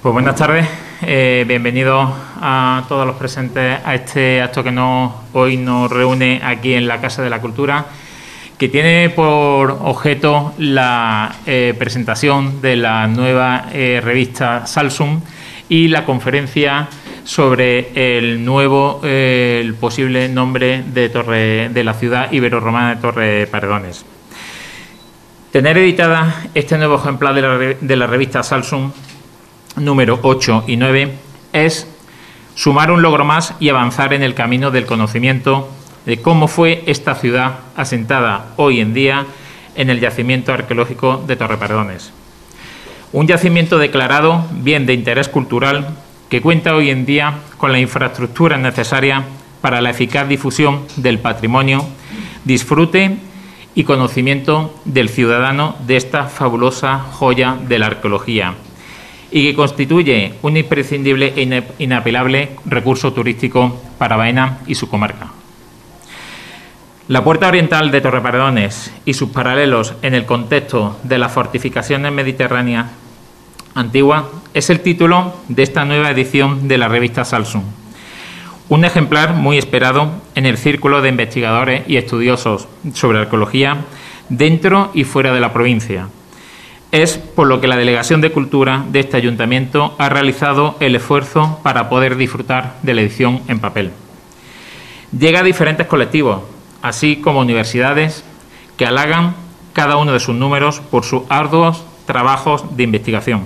Pues buenas tardes, bienvenidos a todos los presentes a este acto que hoy nos reúne aquí en la Casa de la Cultura, que tiene por objeto la presentación de la nueva revista Salsum y la conferencia sobre el posible nombre de la ciudad iberorromana de Torreparedones. Tener editada este nuevo ejemplar de la revista Salsum, número 8 y 9, es sumar un logro más y avanzar en el camino del conocimiento de cómo fue esta ciudad asentada hoy en día en el yacimiento arqueológico de Torreparedones. Un yacimiento declarado bien de interés cultural que cuenta hoy en día con la infraestructura necesaria para la eficaz difusión del patrimonio, disfrute y conocimiento del ciudadano de esta fabulosa joya de la arqueología, y que constituye un imprescindible e inapelable recurso turístico para Baena y su comarca. La puerta oriental de Torreparedones y sus paralelos en el contexto de las fortificaciones mediterráneas antiguas es el título de esta nueva edición de la revista Salsum, un ejemplar muy esperado en el círculo de investigadores y estudiosos sobre arqueología dentro y fuera de la provincia. Es por lo que la Delegación de Cultura de este Ayuntamiento ha realizado el esfuerzo para poder disfrutar de la edición en papel. Llega a diferentes colectivos, así como universidades, que halagan cada uno de sus números por sus arduos trabajos de investigación.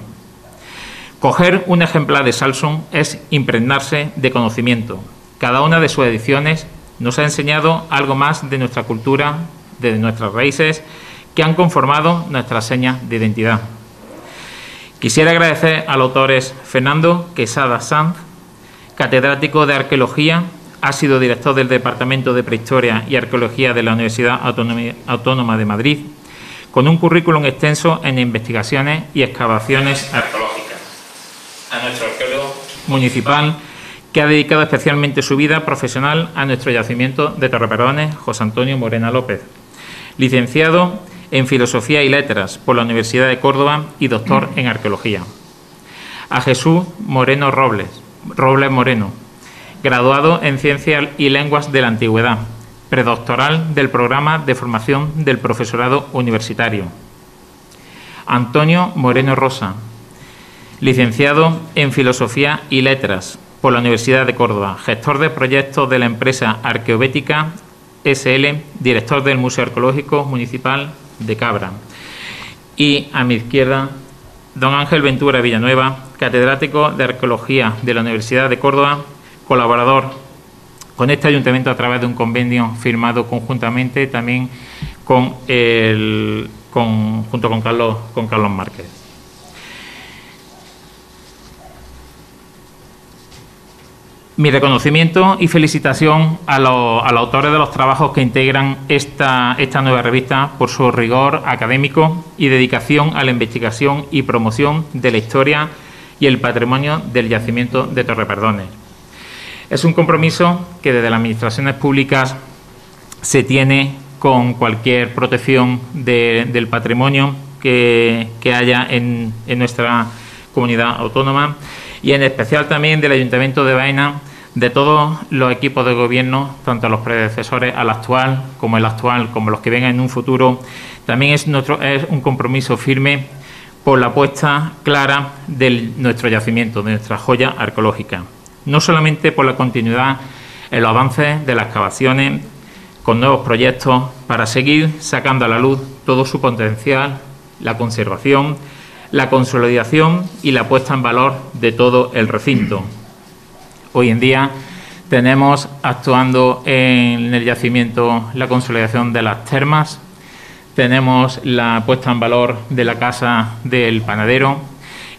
Coger un ejemplar de Salsum es impregnarse de conocimiento. Cada una de sus ediciones nos ha enseñado algo más de nuestra cultura, de nuestras raíces, que han conformado nuestras señas de identidad. Quisiera agradecer a los autores Fernando Quesada Sanz, catedrático de Arqueología, ha sido director del Departamento de Prehistoria y Arqueología de la Universidad Autónoma de Madrid, con un currículum extenso en investigaciones y excavaciones arqueológicas. A nuestro arqueólogo municipal, que ha dedicado especialmente su vida profesional a nuestro yacimiento de Torreparedones, José Antonio Morena López, licenciado en Filosofía y Letras por la Universidad de Córdoba y doctor en Arqueología. A Jesús Moreno Robles Moreno, graduado en Ciencias y Lenguas de la Antigüedad, predoctoral del Programa de Formación del Profesorado Universitario. Antonio Moreno Rosa, licenciado en Filosofía y Letras por la Universidad de Córdoba, gestor de proyectos de la empresa Arqueobética SL, director del Museo Arqueológico Municipal de Cabra. Y a mi izquierda, don Ángel Ventura Villanueva, catedrático de Arqueología de la Universidad de Córdoba, colaborador con este ayuntamiento a través de un convenio firmado conjuntamente también junto con Carlos Márquez. Mi reconocimiento y felicitación a los autores de los trabajos que integran esta nueva revista por su rigor académico y dedicación a la investigación y promoción de la historia y el patrimonio del yacimiento de Torreparedones. Es un compromiso que desde las administraciones públicas se tiene con cualquier protección del patrimonio que haya en nuestra comunidad autónoma, y en especial también del Ayuntamiento de Baena, de todos los equipos de gobierno, tanto los predecesores al actual, como los que vengan en un futuro. También es un compromiso firme por la apuesta clara de nuestro yacimiento, de nuestra joya arqueológica. No solamente por la continuidad en los avances de las excavaciones, con nuevos proyectos para seguir sacando a la luz todo su potencial, la conservación, la consolidación y la puesta en valor de todo el recinto. Hoy en día tenemos actuando en el yacimiento la consolidación de las termas, tenemos la puesta en valor de la Casa del Panadero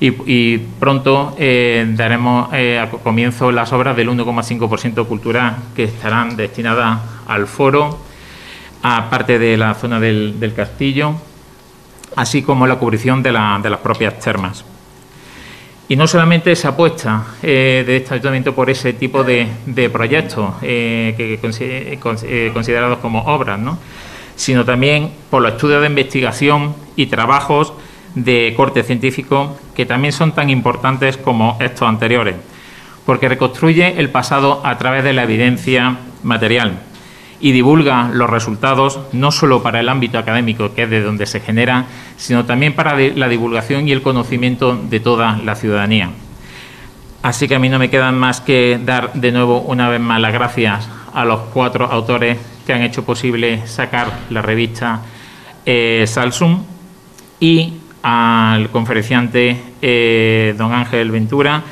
y pronto daremos a comienzo las obras del 1,5% cultural que estarán destinadas al foro, a parte de la zona del castillo, así como la cubrición de las propias termas. Y no solamente se apuesta de este ayuntamiento por ese tipo de proyectos considerados como obras, ¿no?, sino también por los estudios de investigación y trabajos de corte científico que también son tan importantes como estos anteriores, porque reconstruye el pasado a través de la evidencia material y divulga los resultados no solo para el ámbito académico, que es de donde se genera, sino también para la divulgación y el conocimiento de toda la ciudadanía. Así que a mí no me quedan más que dar de nuevo una vez más las gracias a los 4 autores que han hecho posible sacar la revista Salsum y al conferenciante don Ángel Ventura,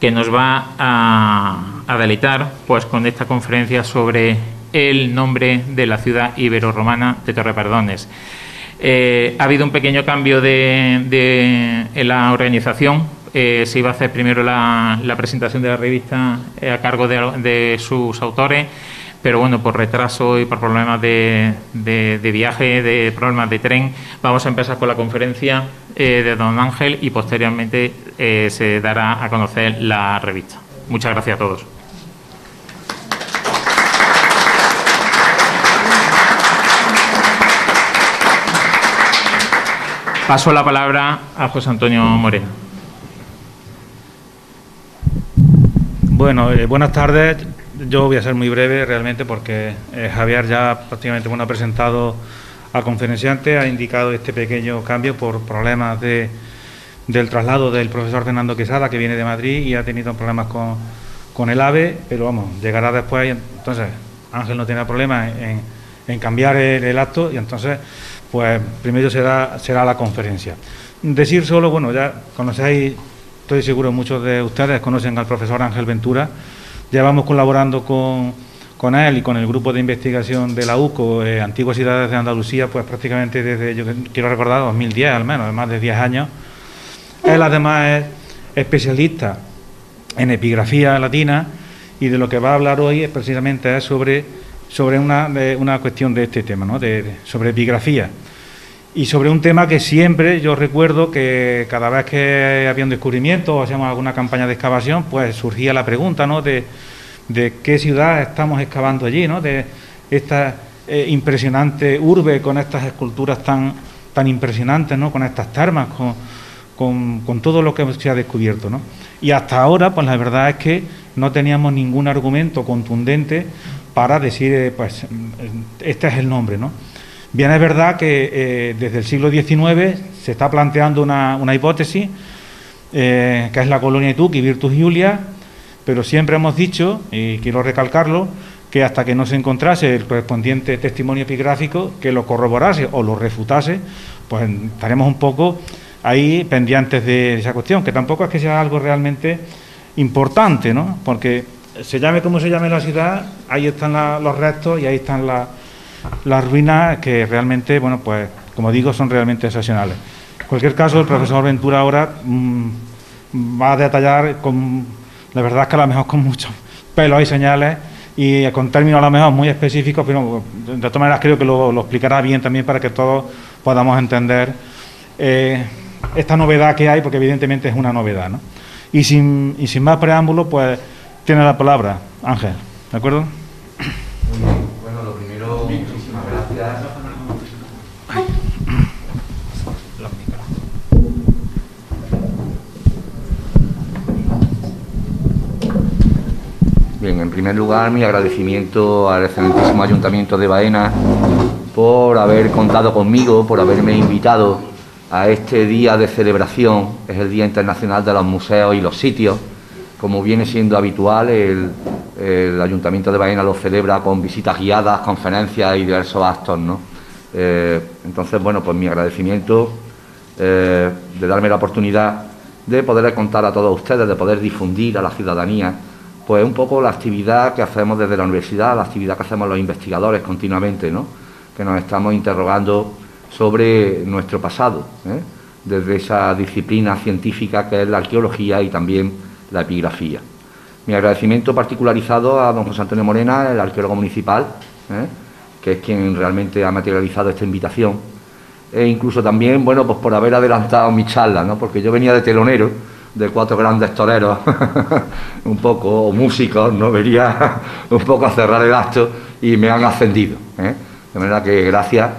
que nos va a deleitar pues con esta conferencia sobre el nombre de la ciudad ibero-romana de Torreperdones. Ha habido un pequeño cambio en la organización. Se iba a hacer primero la presentación de la revista a cargo de sus autores, pero bueno, por retraso y por problemas de viaje, de problemas de tren, vamos a empezar con la conferencia de don Ángel y posteriormente se dará a conocer la revista. Muchas gracias a todos. Paso la palabra a José Antonio Moreno. Bueno, buenas tardes. Yo voy a ser muy breve realmente porque Javier ya prácticamente ha presentado al conferenciante, ha indicado este pequeño cambio por problemas del traslado del profesor Fernando Quesada, que viene de Madrid y ha tenido problemas con el AVE, pero vamos, llegará después. Entonces Ángel no tiene problema en cambiar el acto y entonces pues primero será la conferencia. Decir solo, bueno, ya conocéis, estoy seguro muchos de ustedes conocen al profesor Ángel Ventura. Llevamos colaborando con él y con el grupo de investigación de la UCO, Antiguas Ciudades de Andalucía, pues prácticamente desde, yo quiero recordar, 2010 al menos, más de 10 años. Él además es especialista en epigrafía latina y de lo que va a hablar hoy es precisamente sobre una cuestión de este tema, ¿no? Sobre epigrafía. Y sobre un tema que siempre yo recuerdo que cada vez que había un descubrimiento o hacíamos alguna campaña de excavación, pues surgía la pregunta, ¿no? de qué ciudad estamos excavando allí, ¿no? De esta impresionante urbe con estas esculturas tan impresionantes, ¿no? Con estas termas, con todo lo que se ha descubierto, ¿no? Y hasta ahora, pues la verdad es que no teníamos ningún argumento contundente para decir, pues este es el nombre, ¿no? Bien, es verdad que desde el siglo XIX se está planteando una hipótesis, que es la colonia Ituqui, Virtus Julia, pero siempre hemos dicho, y quiero recalcarlo, que hasta que no se encontrase el correspondiente testimonio epigráfico que lo corroborase o lo refutase, pues estaremos un poco ahí pendientes de esa cuestión, que tampoco es que sea algo realmente importante, ¿no? Porque se llame como se llame la ciudad, ahí están los restos y ahí están las ruinas que realmente, bueno, pues como digo, son realmente excepcionales. En cualquier caso, el profesor Ventura ahora va a detallar la verdad es que a lo mejor con muchos pelos y señales y con términos a lo mejor muy específicos, pero de todas maneras creo que lo explicará bien también para que todos podamos entender esta novedad que hay, porque evidentemente es una novedad, ¿no? Y sin más preámbulo, pues tiene la palabra Ángel, ¿de acuerdo? Muy bien. Bueno, lo primero, muchísimas gracias. Bien, en primer lugar, mi agradecimiento al excelentísimo Ayuntamiento de Baena por haber contado conmigo, por haberme invitado a este día de celebración. Es el Día Internacional de los Museos y los Sitios. Como viene siendo habitual, el Ayuntamiento de Baena lo celebra con visitas guiadas, conferencias y diversos actos, ¿no? Entonces, bueno, pues mi agradecimiento de darme la oportunidad de poder contar a todos ustedes, de poder difundir a la ciudadanía, pues un poco la actividad que hacemos desde la universidad, la actividad que hacemos los investigadores continuamente, ¿no? Que nos estamos interrogando sobre nuestro pasado, desde esa disciplina científica que es la arqueología y también la epigrafía. Mi agradecimiento particularizado a don José Antonio Morena, el arqueólogo municipal, que es quien realmente ha materializado esta invitación, e incluso también, bueno, pues por haber adelantado mi charla, ¿no? Porque yo venía de telonero de 4 grandes toreros, un poco, o músicos, ¿no? Venía un poco a cerrar el acto y me han ascendido, De manera que gracias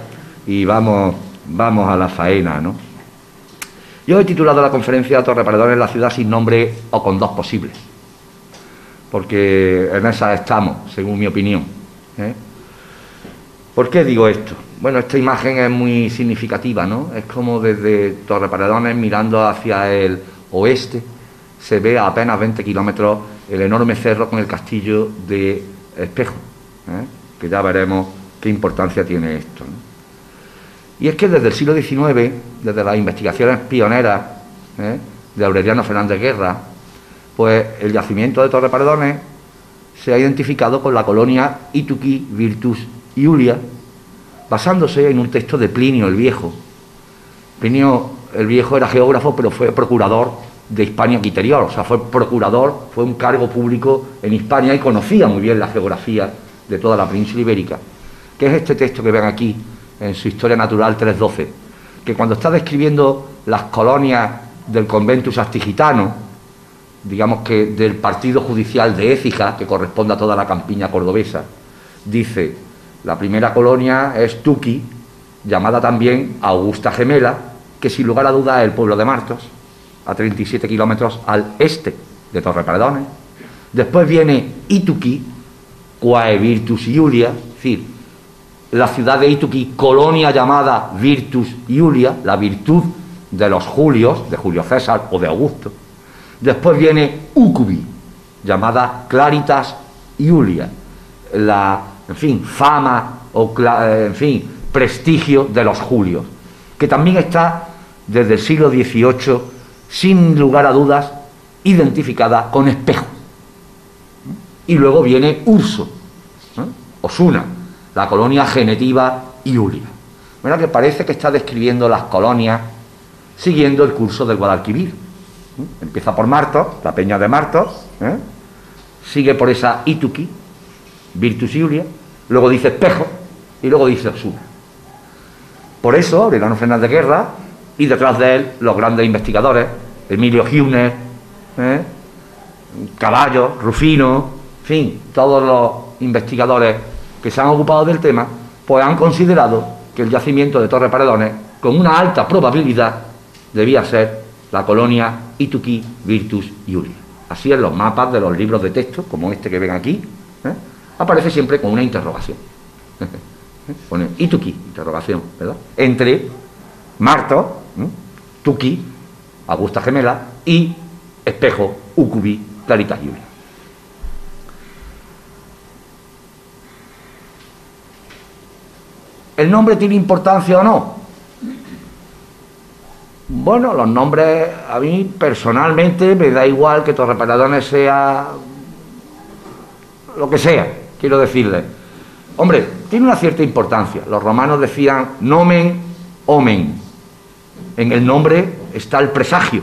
y vamos a la faena, ¿no? Yo he titulado la conferencia Torreparedones en la ciudad sin nombre o con dos posibles, porque en esa estamos, según mi opinión. ¿Por qué digo esto? Bueno, esta imagen es muy significativa, ¿no? Es como desde Torreparedones, mirando hacia el oeste, se ve a apenas 20 kilómetros el enorme cerro con el castillo de Espejo, que ya veremos qué importancia tiene esto, ¿no? Y es que desde el siglo XIX, desde las investigaciones pioneras de Aureliano Fernández Guerra, pues el yacimiento de Torreparedones se ha identificado con la colonia Ituqui Virtus Iulia, basándose en un texto de Plinio el Viejo. Plinio el Viejo era geógrafo, pero fue procurador de Hispania Quiterior, o sea, fue procurador, fue un cargo público en Hispania y conocía muy bien la geografía de toda la península ibérica, que es este texto que ven aquí en su Historia Natural 3.12, que cuando está describiendo las colonias del Conventus Astigitano, digamos que del partido judicial de Écija, que corresponde a toda la campiña cordobesa, dice: la primera colonia es Tuqui, llamada también Augusta Gemela, que sin lugar a dudas es el pueblo de Martos, a 37 kilómetros al este de Torreparedones. Después viene Ituqui, quae Virtus Iulia, es decir, la ciudad de Ituqui, colonia llamada Virtus Iulia, la virtud de los Julios, de Julio César o de Augusto. Después viene Ucubi, llamada Claritas Iulia, la, en fin, fama o, en fin, prestigio de los Julios, que también está desde el siglo XVIII, sin lugar a dudas, identificada con Espejo. Y luego viene Urso, Osuna, la colonia genetiva Iulia. Mira que parece que está describiendo las colonias siguiendo el curso del Guadalquivir. Empieza por Martos, la peña de Martos, sigue por esa Ituqui, Virtus Iulia, luego dice Espejo y luego dice Osuna. Por eso, Aureliano Fernández Guerra, y detrás de él los grandes investigadores, Emilio Giuner, Caballo, Rufino, en fin, todos los investigadores que se han ocupado del tema, pues han considerado que el yacimiento de Torreparedones, con una alta probabilidad, debía ser la colonia Ituqui Virtus Iulia. Así en los mapas de los libros de texto, como este que ven aquí, aparece siempre con una interrogación. Pone Ituqui, interrogación, ¿verdad? Entre Martos, Tuqui, Augusta Gemela, y Espejo, Ucubi, Claritas Iulia. ¿El nombre tiene importancia o no? Bueno, los nombres, a mí personalmente me da igual que Torreparedones sea lo que sea, quiero decirle. Hombre, tiene una cierta importancia. Los romanos decían nomen omen. En el nombre está el presagio.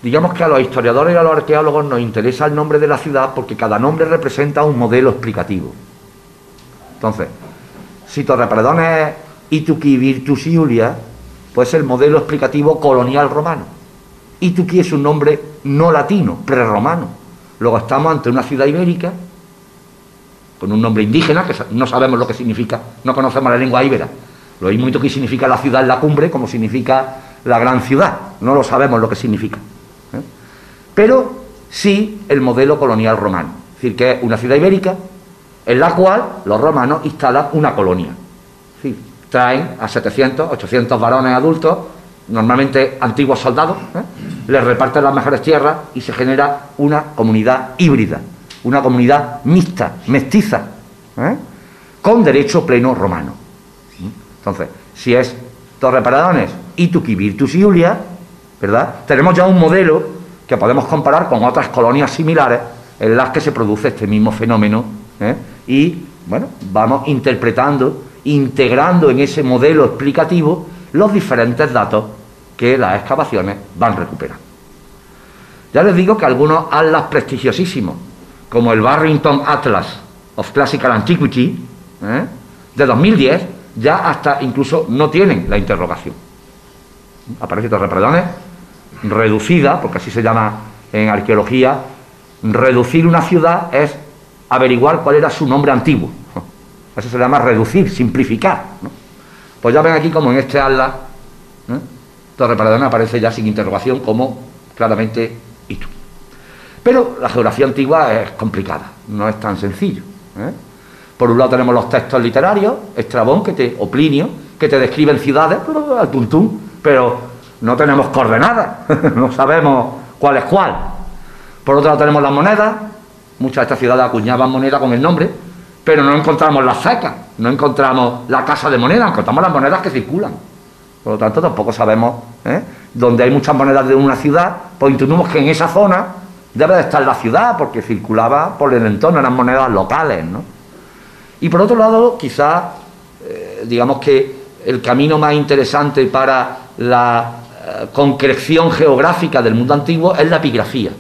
Digamos que a los historiadores y a los arqueólogos nos interesa el nombre de la ciudad porque cada nombre representa un modelo explicativo. Entonces, si Torreparedones es Ituqui Virtus Iulia, pues es el modelo explicativo colonial romano. Ituqui es un nombre no latino, prerromano. Luego estamos ante una ciudad ibérica con un nombre indígena, que no sabemos lo que significa, no conocemos la lengua íbera. Lo mismo Ituqui significa la ciudad en la cumbre, como significa la gran ciudad. No lo sabemos lo que significa. Pero sí el modelo colonial romano. Es decir, que es una ciudad ibérica en la cual los romanos instalan una colonia. Es decir, traen a 700, 800 varones adultos, normalmente antiguos soldados, les reparten las mejores tierras y se genera una comunidad híbrida, una comunidad mixta, mestiza, con derecho pleno romano. Entonces, si es Torreparedones, Ituqui Virtus Iulia, ¿verdad?, tenemos ya un modelo que podemos comparar con otras colonias similares en las que se produce este mismo fenómeno, y, bueno, vamos interpretando, integrando en ese modelo explicativo los diferentes datos que las excavaciones van recuperando. Ya les digo que algunos atlas prestigiosísimos, como el Barrington Atlas of Classical Antiquity, de 2010, ya hasta incluso no tienen la interrogación. Aparece Torreparedones reducida, porque así se llama en arqueología. Reducir una ciudad es averiguar cuál era su nombre antiguo. Eso se llama reducir, simplificar, ¿no? Pues ya ven aquí como en este atlas, Torreparedona aparece ya sin interrogación como claramente Itu. Pero la geografía antigua es complicada, no es tan sencillo, ¿eh? Por un lado tenemos los textos literarios, Estrabón o Plinio, que te describen ciudades al tuntún, pero no tenemos coordenadas, no sabemos cuál es cuál. Por otro lado tenemos las monedas, muchas de estas ciudades acuñaban moneda con el nombre, pero no encontramos las cecas, no encontramos la casa de moneda, encontramos las monedas que circulan. Por lo tanto, tampoco sabemos, donde hay muchas monedas de una ciudad, pues intuimos que en esa zona debe de estar la ciudad, porque circulaba por el entorno, eran monedas locales, ¿no? Y por otro lado, quizás, digamos que el camino más interesante para la concreción geográfica del mundo antiguo es la epigrafía.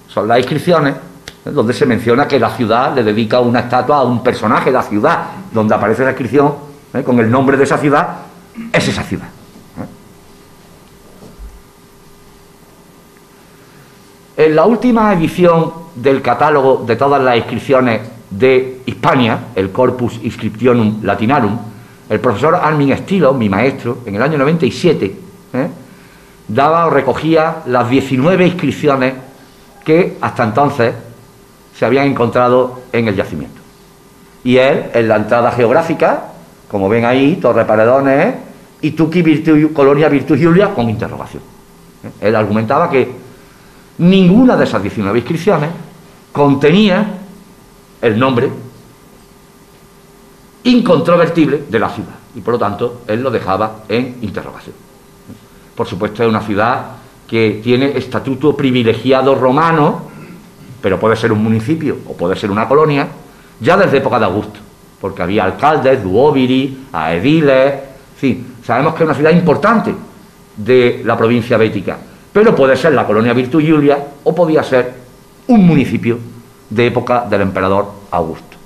Son las inscripciones donde se menciona que la ciudad le dedica una estatua a un personaje de la ciudad, donde aparece la inscripción con el nombre de esa ciudad, es esa ciudad. En la última edición del catálogo de todas las inscripciones de Hispania, el Corpus Inscriptionum Latinarum, el profesor Armin Stilo, mi maestro, en el año 97, daba o recogía las 19 inscripciones que hasta entonces se habían encontrado en el yacimiento. Y él, en la entrada geográfica, como ven ahí, Torreparedones, Ituqui Colonia Virtus Julia, con interrogación. Él argumentaba que ninguna de esas 19 inscripciones contenía el nombre incontrovertible de la ciudad, y por lo tanto él lo dejaba en interrogación. Por supuesto, es una ciudad que tiene estatuto privilegiado romano, pero puede ser un municipio o puede ser una colonia, ya desde época de Augusto, porque había alcaldes, duóviri, aediles, en fin, sabemos que es una ciudad importante de la provincia bética, pero puede ser la colonia Virtus Julia o podía ser un municipio de época del emperador Augusto.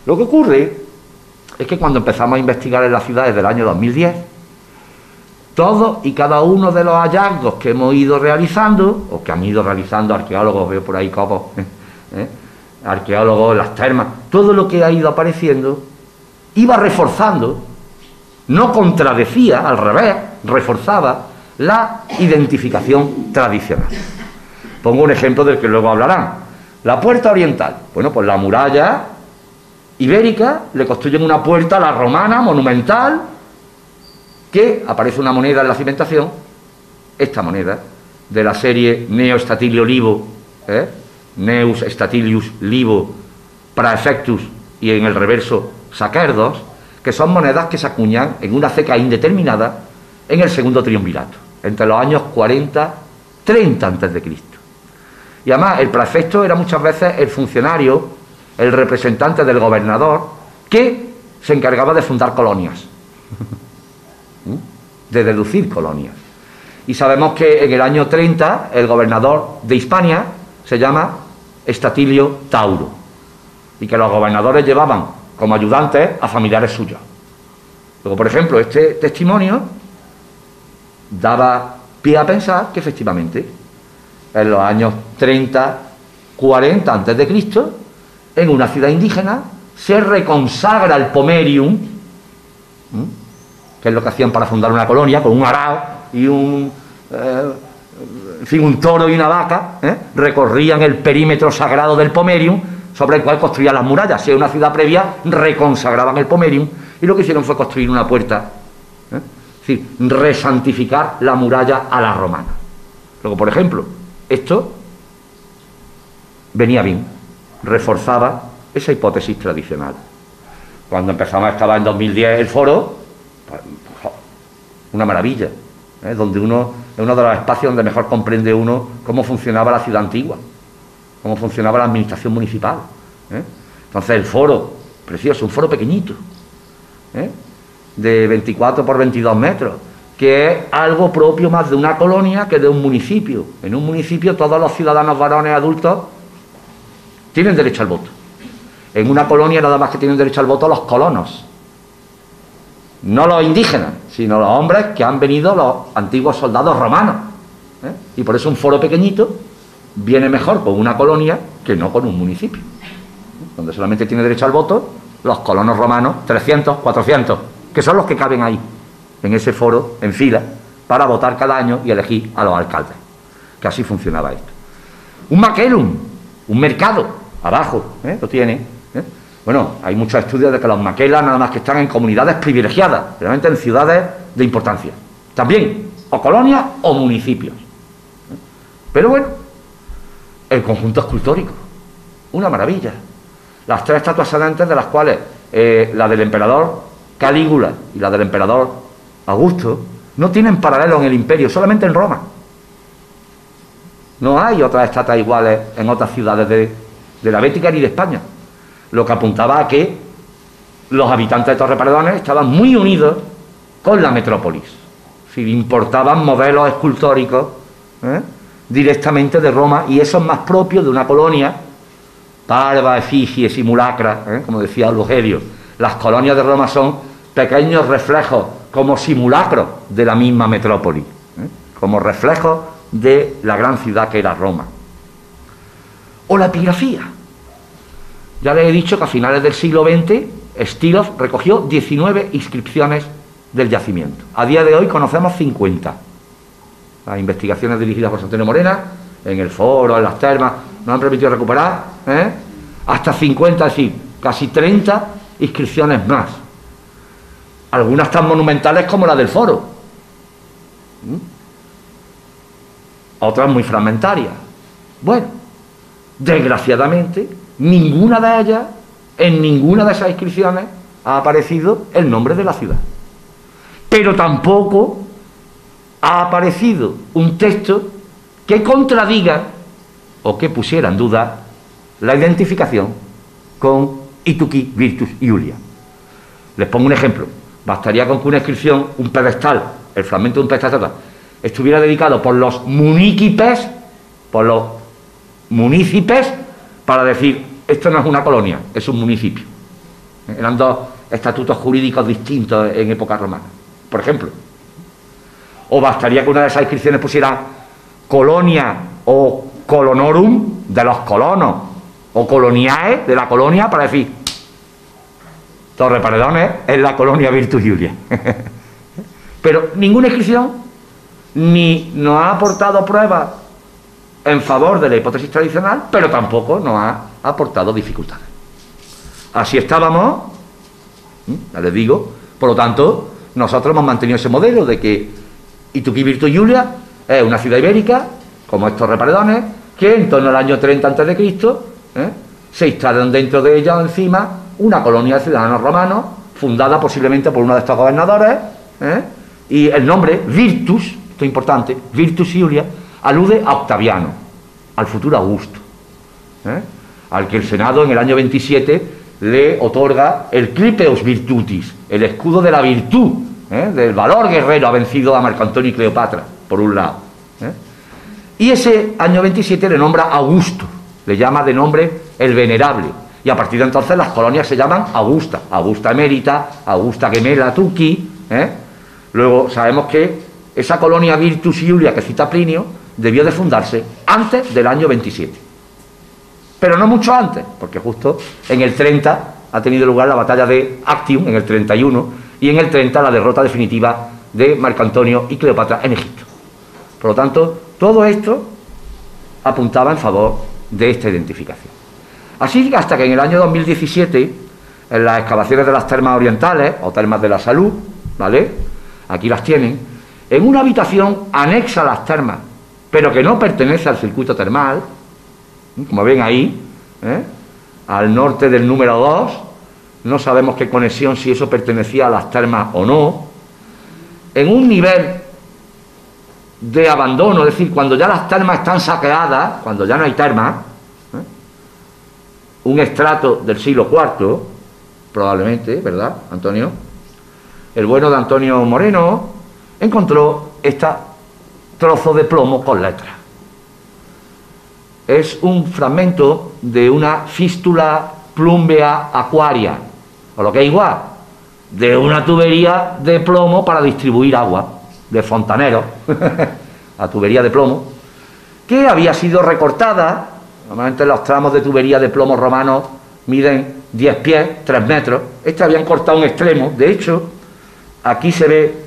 Lo que ocurre es que cuando empezamos a investigar en la ciudad desde el año 2010, todos y cada uno de los hallazgos que hemos ido realizando, o que han ido realizando arqueólogos, veo por ahí copos, arqueólogos, las termas, todo lo que ha ido apareciendo, iba reforzando, no contradecía, al revés, reforzaba la identificación tradicional. Pongo un ejemplo del que luego hablarán. La puerta oriental. Bueno, pues la muralla ibérica le construyen una puerta a la romana, monumental, que aparece una moneda en la cimentación, esta moneda, de la serie Neo Statilio Libo, Neus Statilius Libo Praefectus, y en el reverso Sacerdos, que son monedas que se acuñan en una ceca indeterminada en el segundo triunvirato, entre los años 40-30 a.C. Y además el prefecto era muchas veces el funcionario, el representante del gobernador, que se encargaba de fundar colonias, de deducir colonias. Y sabemos que en el año 30 el gobernador de Hispania se llama Statilio Tauro, y que los gobernadores llevaban como ayudantes a familiares suyos. Luego, por ejemplo, este testimonio daba pie a pensar que efectivamente en los años 30-40 a.C., en una ciudad indígena se reconsagra el pomerium, que es lo que hacían para fundar una colonia, con un arao y un toro y una vaca, recorrían el perímetro sagrado del pomerium, sobre el cual construían las murallas. Si era una ciudad previa, reconsagraban el pomerium, y lo que hicieron fue construir una puerta, es decir, resantificar la muralla a la romana. Luego, por ejemplo, esto venía bien, reforzaba esa hipótesis tradicional. Cuando empezamos a excavar en 2010 el foro, pues, una maravilla, donde es uno de los espacios donde mejor comprende uno cómo funcionaba la ciudad antigua, cómo funcionaba la administración municipal. Entonces el foro, precioso, un foro pequeñito, de 24 por 22 metros, que es algo propio más de una colonia que de un municipio. En un municipio todos los ciudadanos varones adultos tienen derecho al voto. En una colonia nada más que tienen derecho al voto los colonos, no los indígenas, sino los hombres que han venido, los antiguos soldados romanos. Y por eso un foro pequeñito viene mejor con una colonia que no con un municipio, donde solamente tiene derecho al voto los colonos romanos, 300, 400, que son los que caben ahí, en ese foro, en fila, para votar cada año y elegir a los alcaldes. Que así funcionaba esto. Un maquelum, un mercado, abajo, lo tiene. Bueno, hay muchos estudios de que los maquelas nada más que están en comunidades privilegiadas, realmente en ciudades de importancia. También, o colonias o municipios. Pero bueno, el conjunto escultórico, una maravilla. Las 3 estatuas sedentes, de las cuales la del emperador Calígula y la del emperador Augusto no tienen paralelo en el imperio, solamente en Roma. No hay otras estatuas iguales en otras ciudades de la Bética ni de España. Lo que apuntaba a que los habitantes de Torreparedones estaban muy unidos con la metrópolis. Si importaban modelos escultóricos directamente de Roma, y eso es más propio de una colonia, parva, efigie, simulacra, como decía Lugerio. Las colonias de Roma son pequeños reflejos, como simulacros de la misma metrópoli, como reflejos de la gran ciudad que era Roma. O la epigrafía. Ya les he dicho que a finales del siglo XX Estilos recogió 19 inscripciones del yacimiento. A día de hoy conocemos 50. Las investigaciones dirigidas por Antonio Morena, en el foro, en las termas, nos han permitido recuperar hasta 50, es decir, casi 30 inscripciones más. Algunas tan monumentales como la del foro. Otras muy fragmentarias. Bueno, desgraciadamente, ninguna de ellas, en ninguna de esas inscripciones, ha aparecido el nombre de la ciudad. Pero tampoco ha aparecido un texto que contradiga o que pusiera en duda la identificación con Ituqui Virtus Iulia. Les pongo un ejemplo. Bastaría con que una inscripción, un pedestal, el fragmento de un pedestal, estuviera dedicado por los munícipes, por los munícipes, para decir, esto no es una colonia, es un municipio. Eran 2 estatutos jurídicos distintos en época romana, por ejemplo. O bastaría que una de esas inscripciones pusiera colonia o colonorum de los colonos, o coloniae de la colonia, para decir Torreparedones es la colonia Virtus Iulia. Pero ninguna inscripción ni nos ha aportado pruebas en favor de la hipótesis tradicional, pero tampoco nos ha aportado dificultades. Así estábamos, ya les digo, por lo tanto, nosotros hemos mantenido ese modelo de que Ituqui Virtus Iulia es una ciudad ibérica, como estos Torreparedones, que en torno al año 30 a.C. Se instalan dentro de ella o encima una colonia de ciudadanos romanos, fundada posiblemente por uno de estos gobernadores, y el nombre Virtus, esto es importante, Virtus Iulia, alude a Octaviano, al futuro Augusto, al que el Senado en el año 27 le otorga el Clipeus Virtutis, el escudo de la virtud, del valor guerrero, ha vencido a Marco Antonio y Cleopatra, por un lado. Y ese año 27 le nombra Augusto, le llama de nombre el Venerable, y a partir de entonces las colonias se llaman Augusta, Augusta Emérita, Augusta Gemela Tuqui. Luego sabemos que esa colonia Virtus Iulia que cita Plinio debió de fundarse antes del año 27, pero no mucho antes, porque justo en el 30 ha tenido lugar la batalla de Actium, en el 31, y en el 30 la derrota definitiva de Marco Antonio y Cleopatra en Egipto. Por lo tanto, todo esto apuntaba en favor de esta identificación. Así que hasta que en el año 2017, en las excavaciones de las termas orientales, o termas de la salud, ¿vale?, aquí las tienen, en una habitación anexa a las termas, pero que no pertenece al circuito termal, como ven ahí, al norte del número 2, no sabemos qué conexión, si eso pertenecía a las termas o no, en un nivel de abandono, es decir, cuando ya las termas están saqueadas, cuando ya no hay termas, un estrato del siglo IV, probablemente, ¿verdad, Antonio? El bueno de Antonio Moreno encontró este trozo de plomo con letras. Es un fragmento de una fístula plumbea acuaria, o lo que es igual, de una tubería de plomo para distribuir agua, de fontanero, la tubería de plomo, que había sido recortada. Normalmente los tramos de tubería de plomo romanos miden 10 pies, 3 metros. Este habían cortado un extremo. De hecho, aquí se ve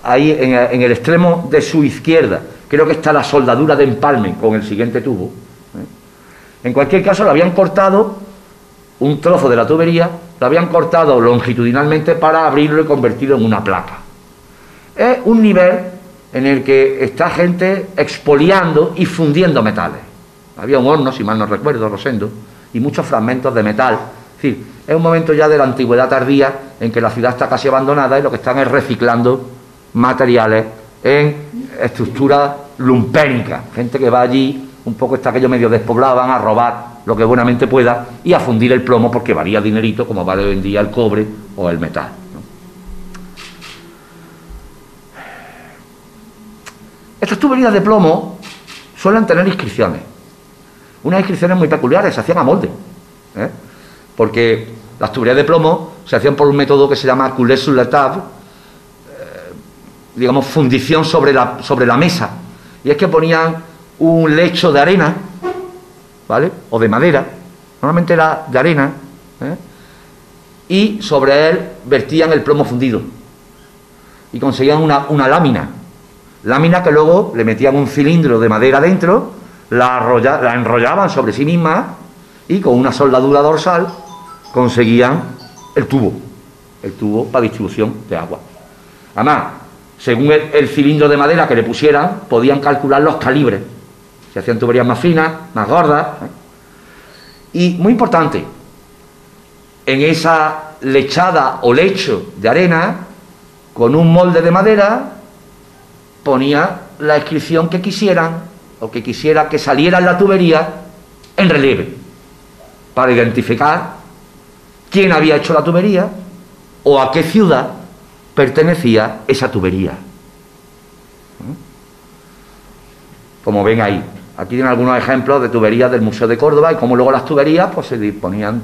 ahí en el extremo de su izquierda, creo que está la soldadura de empalme con el siguiente tubo. En cualquier caso, le habían cortado un trozo de la tubería, lo habían cortado longitudinalmente para abrirlo y convertirlo en una placa. Es un nivel en el que está gente expoliando y fundiendo metales. Había un horno, si mal no recuerdo, Rosendo, y muchos fragmentos de metal. Es decir, es un momento ya de la antigüedad tardía en que la ciudad está casi abandonada y lo que están es reciclando materiales en estructuras lumpénicas. Gente que va allí, un poco está aquello medio despoblado, van a robar lo que buenamente pueda y a fundir el plomo porque valía dinerito como vale hoy en día el cobre o el metal, ¿no? Estas tuberías de plomo suelen tener inscripciones. Unas inscripciones muy peculiares, se hacían a molde, porque las tuberías de plomo se hacían por un método que se llama coulée sur la table, digamos fundición sobre la mesa, y es que ponían un lecho de arena, ¿vale?, o de madera, normalmente era de arena, y sobre él vertían el plomo fundido y conseguían una lámina que luego le metían un cilindro de madera dentro, la enrollaban sobre sí misma y con una soldadura dorsal conseguían el tubo para distribución de agua. Además, según el cilindro de madera que le pusieran, podían calcular los calibres. Se hacían tuberías más finas, más gordas. Y muy importante, en esa lechada o lecho de arena, con un molde de madera, ponía la inscripción que quisieran, o que quisiera que saliera en la tubería en relieve, para identificar quién había hecho la tubería o a qué ciudad pertenecía esa tubería. Como ven ahí, aquí tienen algunos ejemplos de tuberías del Museo de Córdoba y cómo luego las tuberías pues se disponían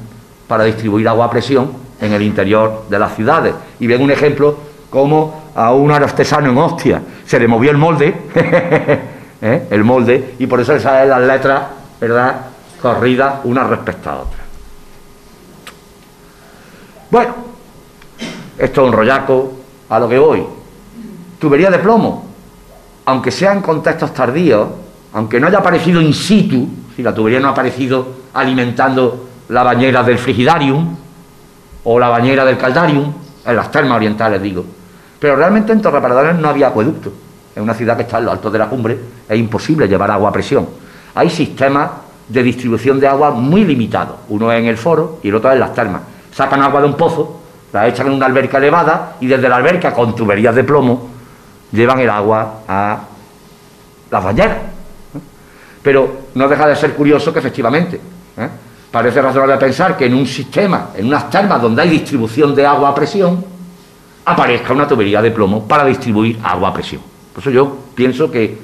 para distribuir agua a presión en el interior de las ciudades. Y ven un ejemplo como a un artesano en Ostia se le movió el molde el molde, y por eso le salen las letras, ¿verdad?, corridas una respecto a otra. Bueno, esto es un rollaco. A lo que voy, tubería de plomo, aunque sea en contextos tardíos, aunque no haya aparecido in situ, si la tubería no ha aparecido alimentando la bañera del frigidarium o la bañera del caldarium, en las termas orientales digo, pero realmente en Torreparadores no había acueducto. En una ciudad que está en lo alto de la cumbre es imposible llevar agua a presión. Hay sistemas de distribución de agua muy limitados, uno es en el foro y el otro es en las termas. Sacan agua de un pozo, la echan en una alberca elevada y desde la alberca con tuberías de plomo llevan el agua a las bañeras. Pero no deja de ser curioso que efectivamente parece razonable pensar que en un sistema, en unas termas donde hay distribución de agua a presión, aparezca una tubería de plomo para distribuir agua a presión. Por eso yo pienso que,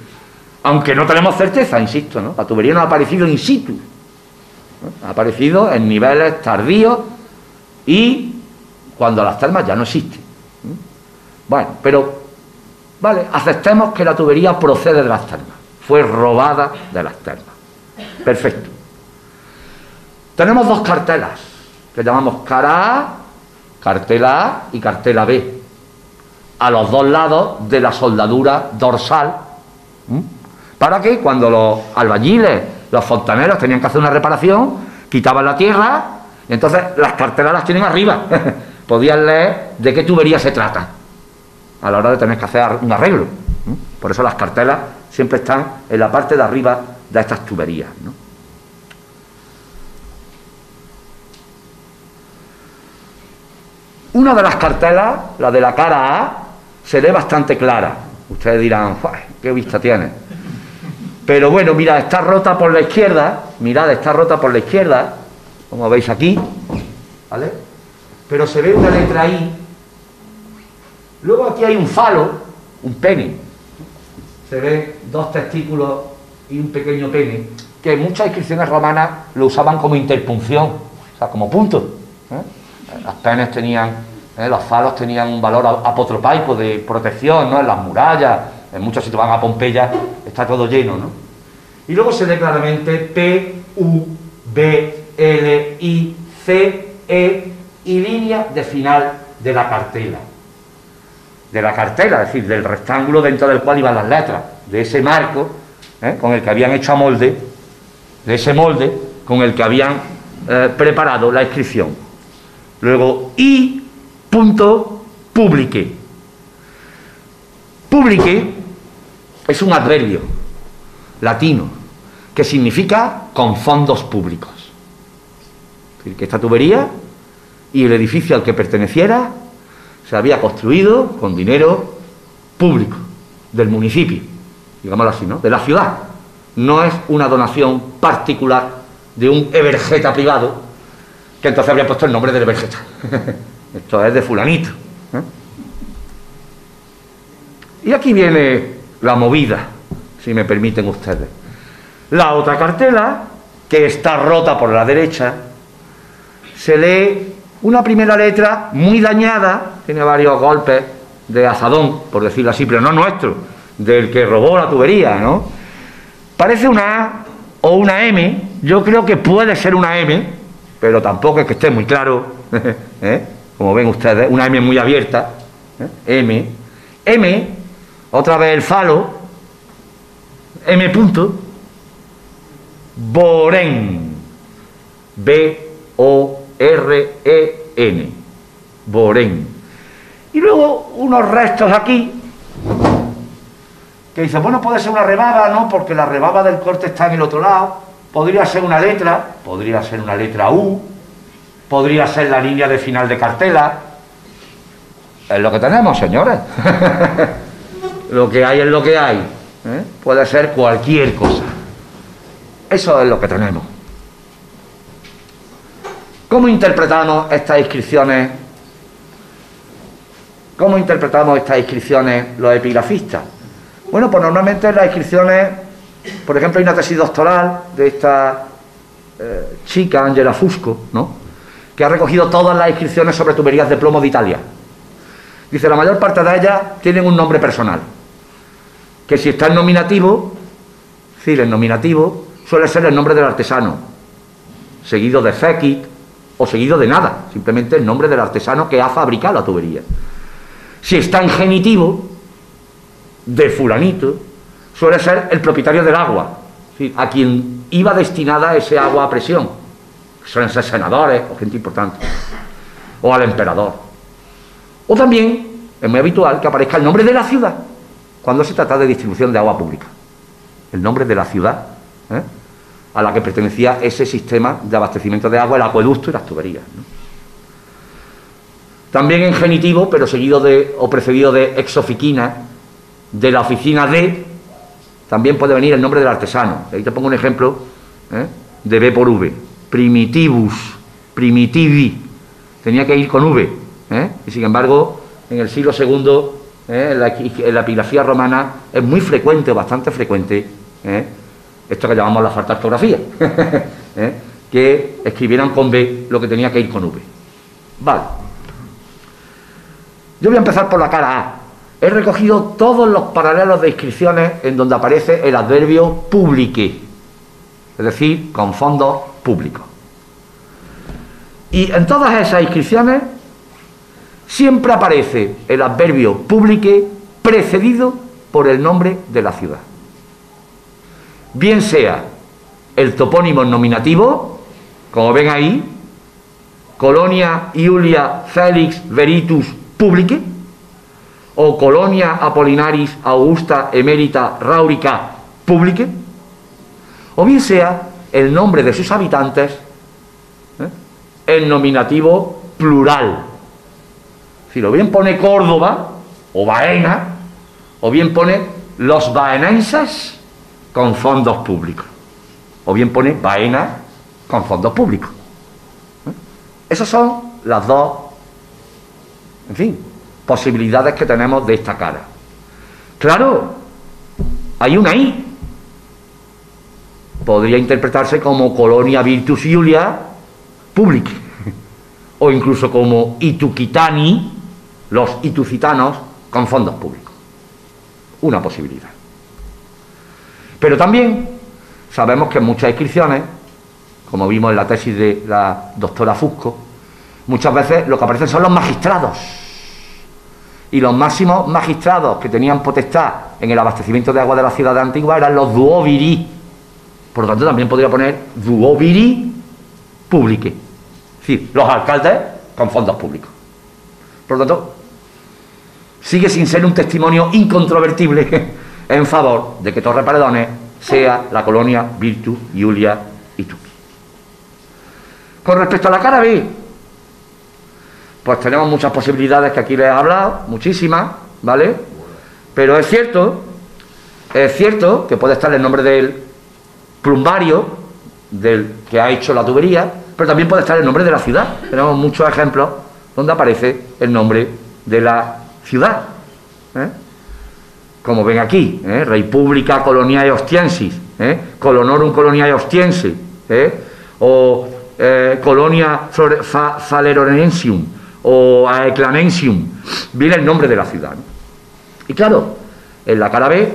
aunque no tenemos certeza, insisto, ¿no?, la tubería no ha aparecido in situ, ¿no?, ha aparecido en niveles tardíos y cuando las termas ya no existen. Bueno, pero vale, aceptemos que la tubería procede de las termas, fue robada de las termas. Perfecto. Tenemos dos cartelas que llamamos cara A, cartela A y cartela B, a los dos lados de la soldadura dorsal, para que cuando los albañiles, los fontaneros tenían que hacer una reparación, quitaban la tierra y entonces las cartelas las tienen arriba. Podían leer de qué tubería se trata a la hora de tener que hacer un arreglo. Por eso las cartelas siempre están en la parte de arriba de estas tuberías, ¿no? Una de las cartelas, la de la cara A, se ve bastante clara. Ustedes dirán, ¿qué vista tiene? Pero bueno, mirad, está rota por la izquierda, como veis aquí, ¿vale? Pero se ve una letra I. Luego aquí hay un falo, un pene. Se ven dos testículos y un pequeño pene, que en muchas inscripciones romanas lo usaban como interpunción, o sea, como punto. Los penes tenían, los falos tenían un valor apotropaico de protección, ¿no?, en las murallas, en muchos sitios van a Pompeya, está todo lleno, ¿no? Y luego se ve claramente P, U, B, L, I, C, E y línea de final de la cartela. de la cartela, es decir, del rectángulo dentro del cual iban las letras, de ese marco con el que habían hecho a molde, de ese molde con el que habían preparado la inscripción. Luego, I. Publique. Publique es un adverbio latino que significa con fondos públicos. Es decir, que esta tubería y el edificio al que perteneciera se había construido con dinero público del municipio, digámoslo así, ¿no?, de la ciudad. No es una donación particular de un evergeta privado que entonces habría puesto el nombre del evergeta. Esto es de fulanito. Y aquí viene la movida, si me permiten ustedes. La otra cartela, que está rota por la derecha, se lee una primera letra muy dañada, tiene varios golpes de azadón, por decirlo así, pero no nuestro, del que robó la tubería, ¿no? Parece una A o una M, yo creo que puede ser una M, pero tampoco es que esté muy claro, como ven ustedes, una M muy abierta, M, otra vez el falo, M punto, Borén, B-O-R-E-N, Borén. Y luego unos restos aquí, que dicen, bueno, puede ser una rebaba, ¿no?, porque la rebaba del corte está en el otro lado, podría ser una letra U, podría ser la línea de final de cartela. Es lo que tenemos, señores. Lo que hay es lo que hay. Puede ser cualquier cosa. Eso es lo que tenemos. ¿Cómo interpretamos estas inscripciones? ¿Cómo interpretamos estas inscripciones los epigrafistas? Bueno, pues normalmente las inscripciones, por ejemplo, hay una tesis doctoral de esta chica, Angela Fusco, ¿no?, que ha recogido todas las inscripciones sobre tuberías de plomo de Italia. Dice, la mayor parte de ellas tienen un nombre personal, que si está en nominativo, es decir, el nominativo suele ser el nombre del artesano, seguido de fecit o seguido de nada, simplemente el nombre del artesano que ha fabricado la tubería. Si está en genitivo, de fulanito, suele ser el propietario del agua, es decir, a quien iba destinada ese agua a presión, que suelen ser senadores o gente importante, o al emperador. O también es muy habitual que aparezca el nombre de la ciudad cuando se trata de distribución de agua pública, el nombre de la ciudad a la que pertenecía ese sistema de abastecimiento de agua, el acueducto y las tuberías, ¿no? También en genitivo, pero seguido de o precedido de exofiquina, de la oficina de, también puede venir el nombre del artesano. Ahí te pongo un ejemplo de B por V. Primitivus, primitivi, tenía que ir con V, y sin embargo en el siglo II en la epigrafía romana es muy frecuente, bastante frecuente, esto que llamamos la falta de ortografía, que escribieran con B lo que tenía que ir con V. Vale, yo voy a empezar por la cara A. He recogido todos los paralelos de inscripciones en donde aparece el adverbio publique, es decir, con fondos públicos. Y en todas esas inscripciones siempre aparece el adverbio publique precedido por el nombre de la ciudad. Bien sea el topónimo nominativo, como ven ahí, Colonia Iulia Felix Veritus Publique, o Colonia Apolinaris Augusta Emerita Raurica Publique, o bien sea el nombre de sus habitantes en nominativo plural. Si lo bien pone Córdoba o Baena, o bien pone los baenenses con fondos públicos, o bien pone Baena con fondos públicos. Esas son las dos, en fin, posibilidades que tenemos de esta cara. Claro, hay una I. Podría interpretarse como Colonia Virtus Iulia Public, o incluso como Ituquitani, los itucitanos con fondos públicos. Una posibilidad. Pero también sabemos que en muchas inscripciones, como vimos en la tesis de la doctora Fusco, muchas veces lo que aparecen son los magistrados. Y los máximos magistrados que tenían potestad en el abastecimiento de agua de la ciudad antigua eran los duoviri. Por lo tanto, también podría poner duoviri publique. Es decir, los alcaldes con fondos públicos. Por lo tanto, sigue sin ser un testimonio incontrovertible en favor de que Torreparedones sea la colonia Virtus Julia Ituqui. Con respecto a la cara B, pues tenemos muchas posibilidades que aquí les he hablado, muchísimas, ¿vale? Pero es cierto que puede estar el nombre del plumbario, del que ha hecho la tubería, pero también puede estar el nombre de la ciudad. Tenemos muchos ejemplos donde aparece el nombre de la ciudad, como ven aquí, República Coloniae Ostiensis, Colonorum Coloniae Ostiense, o Colonia Faleronensium o Aeclanensium, viene el nombre de la ciudad, ¿no? Y claro, en la cara B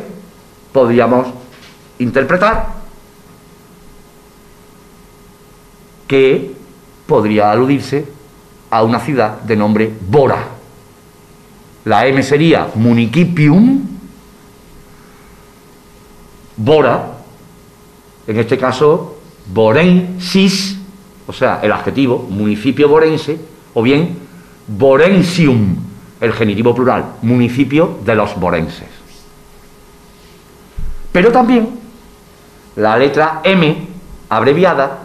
podríamos interpretar que podría aludirse a una ciudad de nombre Bora. La M sería municipium, Bora, en este caso borensis, o sea, el adjetivo municipio borense, o bien borensium, el genitivo plural, municipio de los borenses. Pero también la letra M abreviada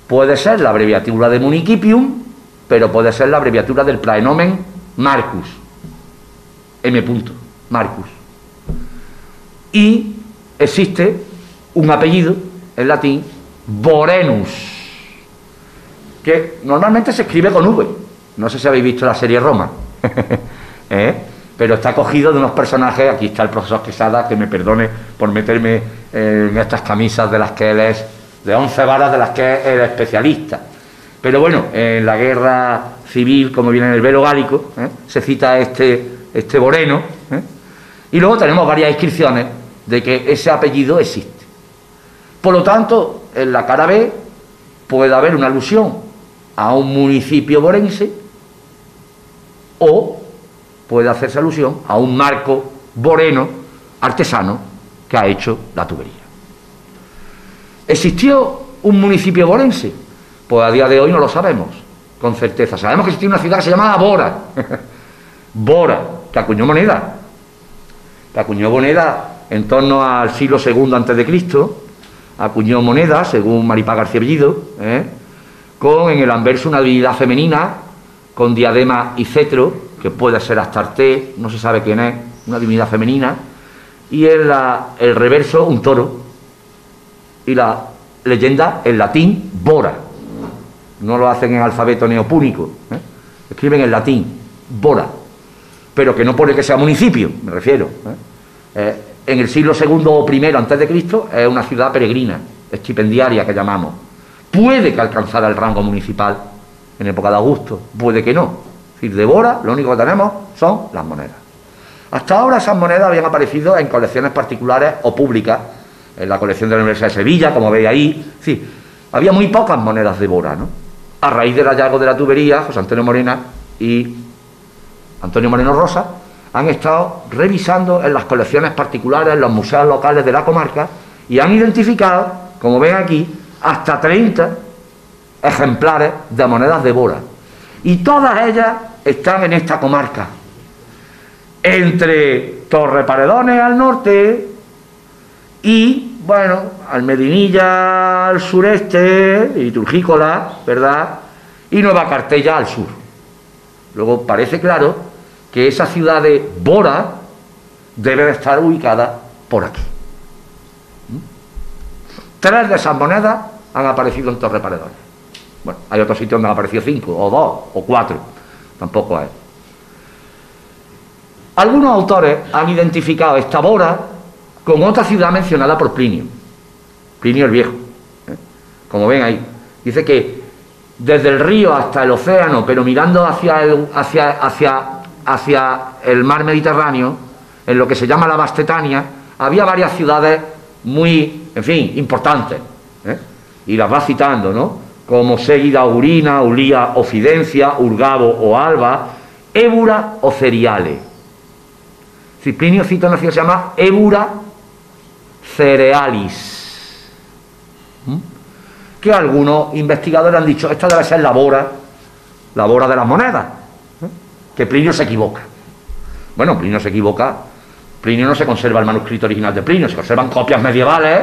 puede ser la abreviatura de municipium, pero puede ser la abreviatura del praenomen Marcus, M. Marcus. Y existe un apellido en latín, Borenus, que normalmente se escribe con V. No sé si habéis visto la serie Roma, pero está cogido de unos personajes. Aquí está el profesor Quesada, que me perdone por meterme en estas camisas de las que él es, de 11 varas de las que es el especialista. Pero bueno, en la guerra civil, como viene en el Velo Gálico, se cita este Boreno, y luego tenemos varias inscripciones de que ese apellido existe. Por lo tanto, en la cara B puede haber una alusión a un municipio borense, o puede hacerse alusión a un marco boreno artesano que ha hecho la tubería. ¿Existió un municipio borense? Pues a día de hoy no lo sabemos con certeza. Sabemos que existía una ciudad que se llamaba Bora. Bora, que acuñó moneda. Que acuñó moneda en torno al siglo II a.C., acuñó moneda, según Maripá García Bellido, con en el anverso una divinidad femenina, con diadema y cetro, que puede ser Astarte, no se sabe quién es, una divinidad femenina, y en el reverso un toro, y la leyenda en latín, Bora. No lo hacen en alfabeto neopúnico, escriben en latín, Bora, pero que no pone que sea municipio, me refiero. En el siglo II o I antes de Cristo es una ciudad peregrina, estipendiaria que llamamos. Puede que alcanzara el rango municipal en época de Augusto, puede que no. Es decir, de Bora lo único que tenemos son las monedas. Hasta ahora esas monedas habían aparecido en colecciones particulares o públicas, en la colección de la Universidad de Sevilla, como veis ahí. Sí, había muy pocas monedas de Bora, ¿no? A raíz del hallazgo de la tubería, José Antonio Morena y Antonio Moreno Rosa han estado revisando en las colecciones particulares, en los museos locales de la comarca, y han identificado, como ven aquí, hasta 30 ejemplares de monedas de Bora. Y todas ellas están en esta comarca, entre Torreparedones al norte y, bueno, Almedinilla al sureste, y Turjícola, ¿verdad?, y Nueva Cartella al sur. Luego parece claro que esa ciudad de Bora debe de estar ubicada por aquí. 3 de esas monedas han aparecido en Torreparedones. Bueno, hay otros sitios donde han aparecido 5, o 2, o 4. Tampoco hay. Algunos autores han identificado esta Bora con otra ciudad mencionada por Plinio. Plinio el Viejo. Como ven ahí. Dice que desde el río hasta el océano, pero mirando hacia el mar Mediterráneo, en lo que se llama la Bastetania, había varias ciudades muy, en fin, importantes, y las va citando, ¿no?, como Ségida o Urina, Ulía o Fidencia, Urgabo o Alba, Ébura o Ceriale. Si Plinio cita una ciudad que se llama Ébura Cerealis, que algunos investigadores han dicho, esta debe ser la bora de las monedas, que Plinio se equivoca. Bueno, Plinio se equivoca. Plinio no se conserva el manuscrito original de Plinio, se conservan copias medievales,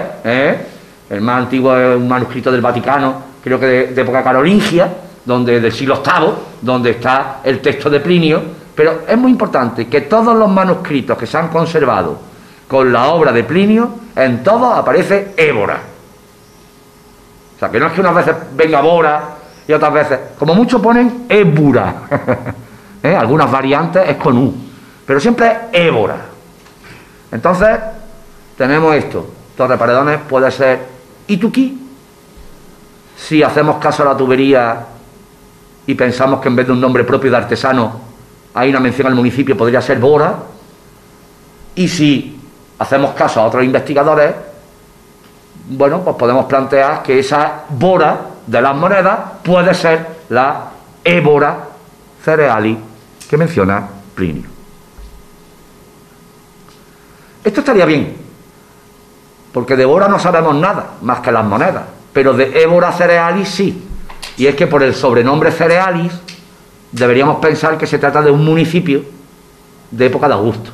el más antiguo es un manuscrito del Vaticano, creo que de época carolingia, del siglo VIII, donde está el texto de Plinio, pero es muy importante que todos los manuscritos que se han conservado con la obra de Plinio, en todos aparece Ébora. O sea, que no es que unas veces venga Bora y otras veces, como mucho ponen Ébura, algunas variantes es con U, pero siempre es Ébora. Entonces, tenemos esto. Torreparedones puede ser Ituquí. Si hacemos caso a la tubería y pensamos que en vez de un nombre propio de artesano hay una mención al municipio, podría ser Bora. Y si hacemos caso a otros investigadores, bueno, pues podemos plantear que esa Bora de las monedas puede ser la Ébora Cerealis que menciona Plinio. Esto estaría bien, porque de Bora no sabemos nada, más que las monedas, pero de Ébora Cerealis sí. Y es que por el sobrenombre Cerealis deberíamos pensar que se trata de un municipio de época de Augusto,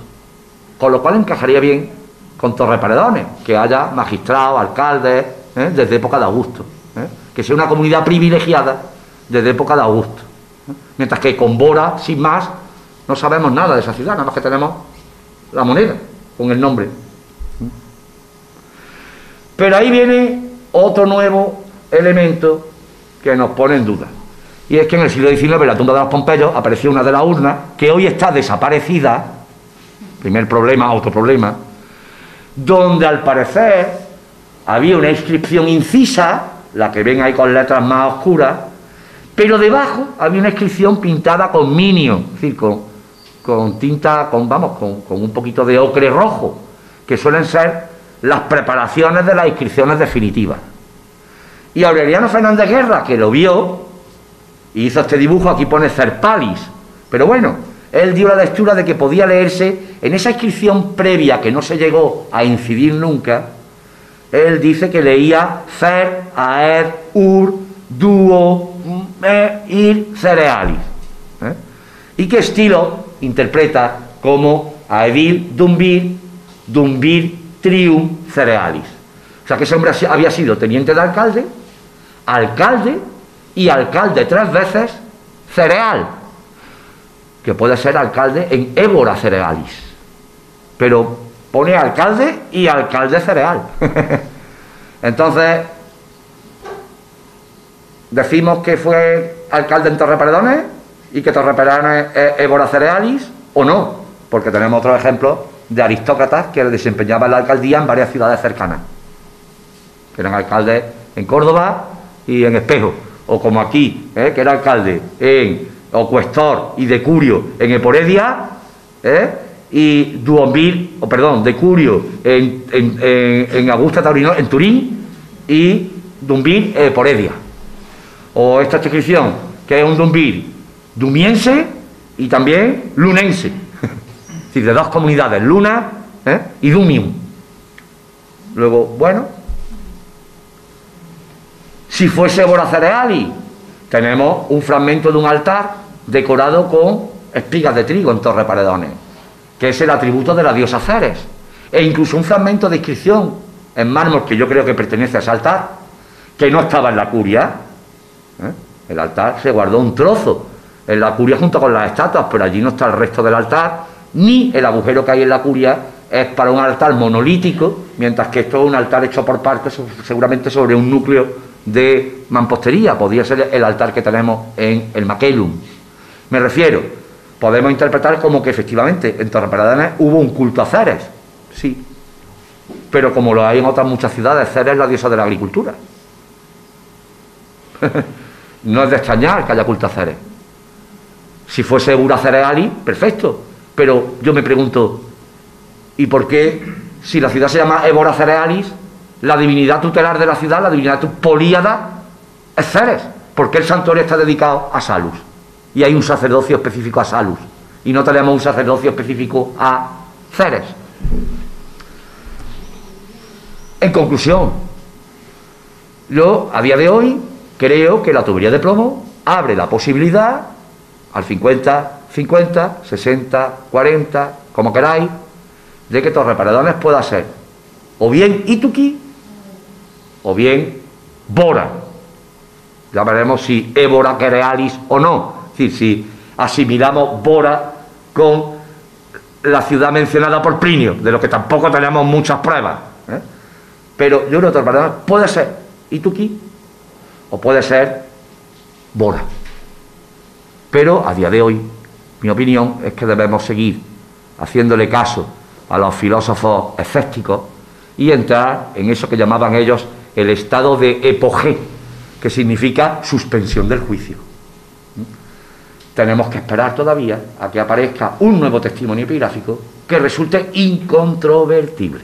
con lo cual encajaría bien con Torreparedones, que haya magistrados, alcaldes, desde época de Augusto, que sea una comunidad privilegiada desde época de Augusto. Mientras que con Bora, sin más, no sabemos nada de esa ciudad, nada más que tenemos la moneda con el nombre. Pero ahí viene otro nuevo elemento que nos pone en duda, y es que en el siglo XIX, en la tumba de los Pompeyos, apareció una de las urnas que hoy está desaparecida. Primer problema, otro problema, donde al parecer había una inscripción incisa, la que ven ahí con letras más oscuras, pero debajo había una inscripción pintada con minio, es decir, con tinta, con un poquito de ocre rojo, que suelen ser las preparaciones de las inscripciones definitivas. Y Aureliano Fernández Guerra, que lo vio y hizo este dibujo, aquí pone Cerpalis, pero bueno, él dio la lectura de que podía leerse en esa inscripción previa que no se llegó a incidir nunca. Él dice que leía Cer, Aed, Ur, Duo, Ir, Cerealis, y que estilo interpreta como Aedil, Dumbir, Trium, Cerealis. O sea que ese hombre había sido teniente de alcalde y alcalde 3 veces cereal, que puede ser alcalde en Ébora Cerealis, pero pone alcalde y alcalde cereal. Entonces, decimos que fue alcalde en Torreparedones y que Torreparedones es Ébora Cerealis, o no, porque tenemos otros ejemplos de aristócratas que desempeñaban la alcaldía en varias ciudades cercanas, que eran alcaldes en Córdoba y en Espejo, o como aquí, que era alcalde o cuestor y decurio en Eporedia, y decurio en Augusta Taurino, en Turín, y Dumbir en Eporedia. O esta inscripción, que es un Dumbir dumiense y también lunense, es decir, de 2 comunidades, Luna y Dumium. Luego, bueno, si fuese Ébora Cerealis, tenemos un fragmento de un altar decorado con espigas de trigo en Torreparedones, que es el atributo de la diosa Ceres, e incluso un fragmento de inscripción en mármol que yo creo que pertenece a ese altar, que no estaba en la curia. El altar se guardó un trozo en la curia junto con las estatuas, pero allí no está el resto del altar, ni el agujero que hay en la curia es para un altar monolítico, mientras que esto es un altar hecho por partes, seguramente sobre un núcleo de mampostería. Podría ser el altar que tenemos en el Maquelum. Me refiero, podemos interpretar como que efectivamente en Torreparedones hubo un culto a Ceres, sí, pero como lo hay en otras muchas ciudades, Ceres es la diosa de la agricultura. No es de extrañar que haya culto a Ceres. Si fuese Ébora Cerealis, perfecto, pero yo me pregunto, ¿y por qué, si la ciudad se llama Ébora Cerealis, la divinidad tutelar de la ciudad, la divinidad políada, es Ceres? ¿Por qué el santuario está dedicado a Salus? Y hay un sacerdocio específico a Salus, y no tenemos un sacerdocio específico a Ceres. En conclusión, yo a día de hoy creo que la tubería de plomo abre la posibilidad al 50-50, 60-40, como queráis, de que Torreparedones pueda ser o bien Ituqui o bien Bora. Ya veremos si Évora Querealis o no. Es decir, si asimilamos Bora con la ciudad mencionada por Plinio, de lo que tampoco tenemos muchas pruebas, ¿eh? Pero yo creo que Torreparedones puede ser Ituqui o puede ser Bora. Pero a día de hoy, mi opinión es que debemos seguir haciéndole caso a los filósofos escépticos y entrar en eso que llamaban ellos el estado de epogé, que significa suspensión del juicio. Tenemos que esperar todavía a que aparezca un nuevo testimonio epigráfico que resulte incontrovertible.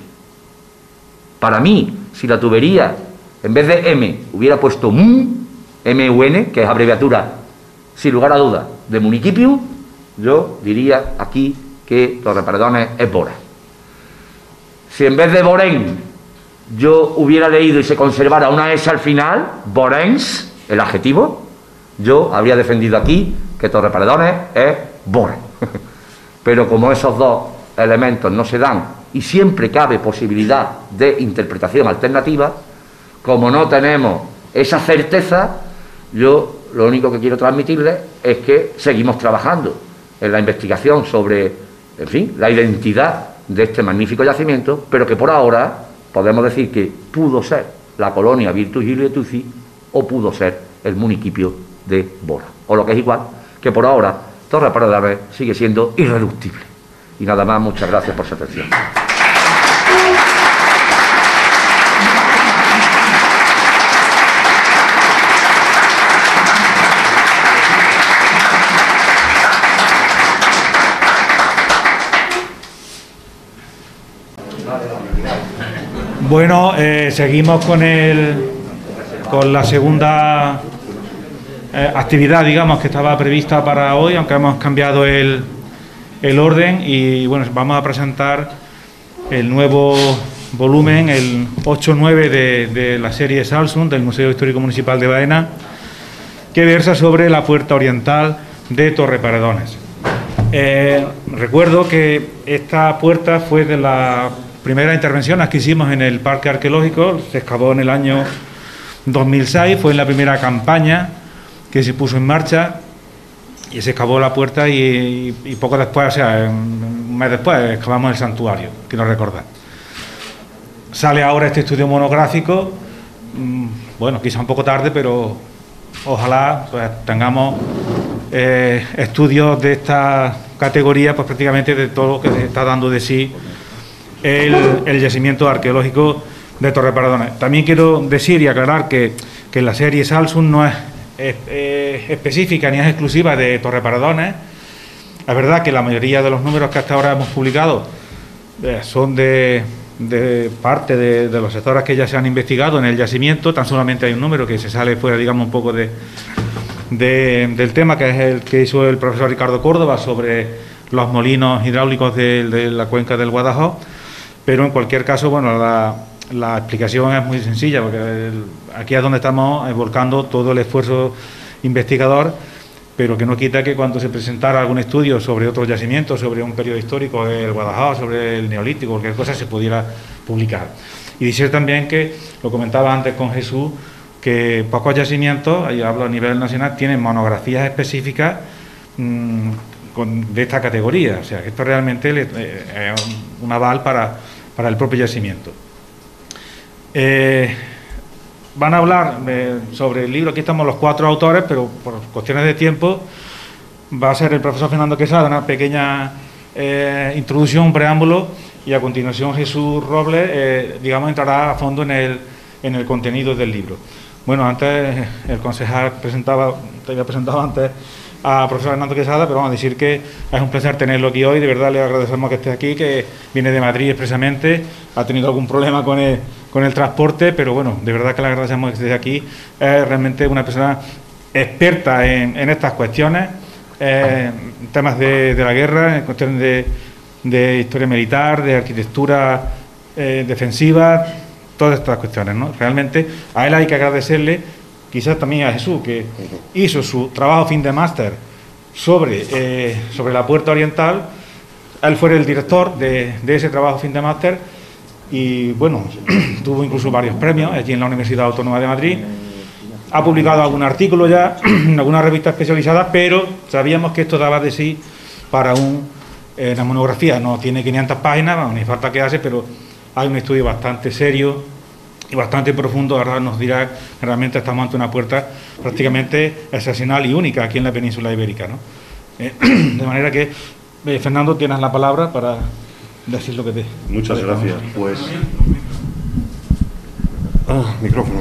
Para mí, si la tubería en vez de M hubiera puesto MUN, M-U-N, que es abreviatura sin lugar a duda de Municipium, yo diría aquí que Torreparedones es Bora. Si en vez de Borén yo hubiera leído y se conservara una S al final, Borens, el adjetivo, yo habría defendido aquí que Torreparedones es Bora. Pero como esos dos elementos no se dan y siempre cabe posibilidad de interpretación alternativa, como no tenemos esa certeza, yo lo único que quiero transmitirles es que seguimos trabajando en la investigación sobre, en fin, la identidad de este magnífico yacimiento, pero que por ahora podemos decir que pudo ser la colonia Virtus Ilietuzzi o pudo ser el municipio de Bora. O lo que es igual, que por ahora Torreparedones sigue siendo irreductible. Y nada más, muchas gracias por su atención. Bueno, seguimos con la segunda actividad, digamos, que estaba prevista para hoy, aunque hemos cambiado el orden, y bueno, vamos a presentar el nuevo volumen, el 8-9 de la serie Salsum del Museo Histórico Municipal de Baena, que versa sobre la puerta oriental de Torreparedones. Recuerdo que esta puerta fue de las primeras intervenciones que hicimos en el Parque Arqueológico. Se excavó en el año 2006, fue en la primera campaña que se puso en marcha y se excavó la puerta y poco después, o sea, un mes después, excavamos el santuario, quiero recordar. Sale ahora este estudio monográfico, bueno, quizá un poco tarde, pero ojalá pues tengamos estudios de esta categoría, pues prácticamente de todo lo que se está dando de sí el yacimiento arqueológico de Torreparedones. También quiero decir y aclarar que la serie Salsum no es específica ni es exclusiva de Torreparedones. Es verdad que la mayoría de los números que hasta ahora hemos publicado son de parte de los sectores que ya se han investigado en el yacimiento. Tan solamente hay un número que se sale fuera, digamos, un poco del tema, que es el que hizo el profesor Ricardo Córdoba sobre los molinos hidráulicos de la cuenca del Guadalhorce. Pero en cualquier caso, bueno, la explicación es muy sencilla, porque aquí es donde estamos volcando todo el esfuerzo investigador, pero que no quita que cuando se presentara algún estudio sobre otros yacimientos, sobre un periodo histórico, el Guadalhorce, sobre el Neolítico, cualquier cosa, se pudiera publicar. Y decir también que, lo comentaba antes con Jesús, que pocos yacimientos, ahí hablo a nivel nacional, tienen monografías específicas de esta categoría. O sea, que esto realmente es un aval para el propio yacimiento. Van a hablar sobre el libro, aquí estamos los 4 autores, pero por cuestiones de tiempo va a ser el profesor Fernando Quesada, una pequeña introducción, un preámbulo, y a continuación Jesús Robles, digamos, entrará a fondo en el contenido del libro. Bueno, antes el concejal te había presentado antes al profesor Fernando Quesada, pero vamos a decir que es un placer tenerlo aquí hoy. De verdad le agradecemos que esté aquí, que viene de Madrid expresamente, ha tenido algún problema con el transporte, pero bueno, de verdad que le agradecemos que esté aquí. Es realmente una persona experta en estas cuestiones, en temas de la guerra, en cuestiones de historia militar, de arquitectura defensiva, todas estas cuestiones, ¿no? Realmente a él hay que agradecerle, quizás también a Jesús, que hizo su trabajo fin de máster sobre la Puerta Oriental. Él fue el director de ese trabajo fin de máster y, bueno, tuvo incluso varios premios allí en la Universidad Autónoma de Madrid. Ha publicado algún artículo ya en alguna revista especializada, pero sabíamos que esto daba de sí para una monografía. No tiene 500 páginas, ni falta que hace, pero hay un estudio bastante serio y bastante profundo. Ahora nos dirá que realmente estamos ante una puerta prácticamente excepcional y única aquí en la península ibérica, ¿no? De manera que, Fernando, tienes la palabra para decir lo que te... Muchas gracias. Pues... micrófono.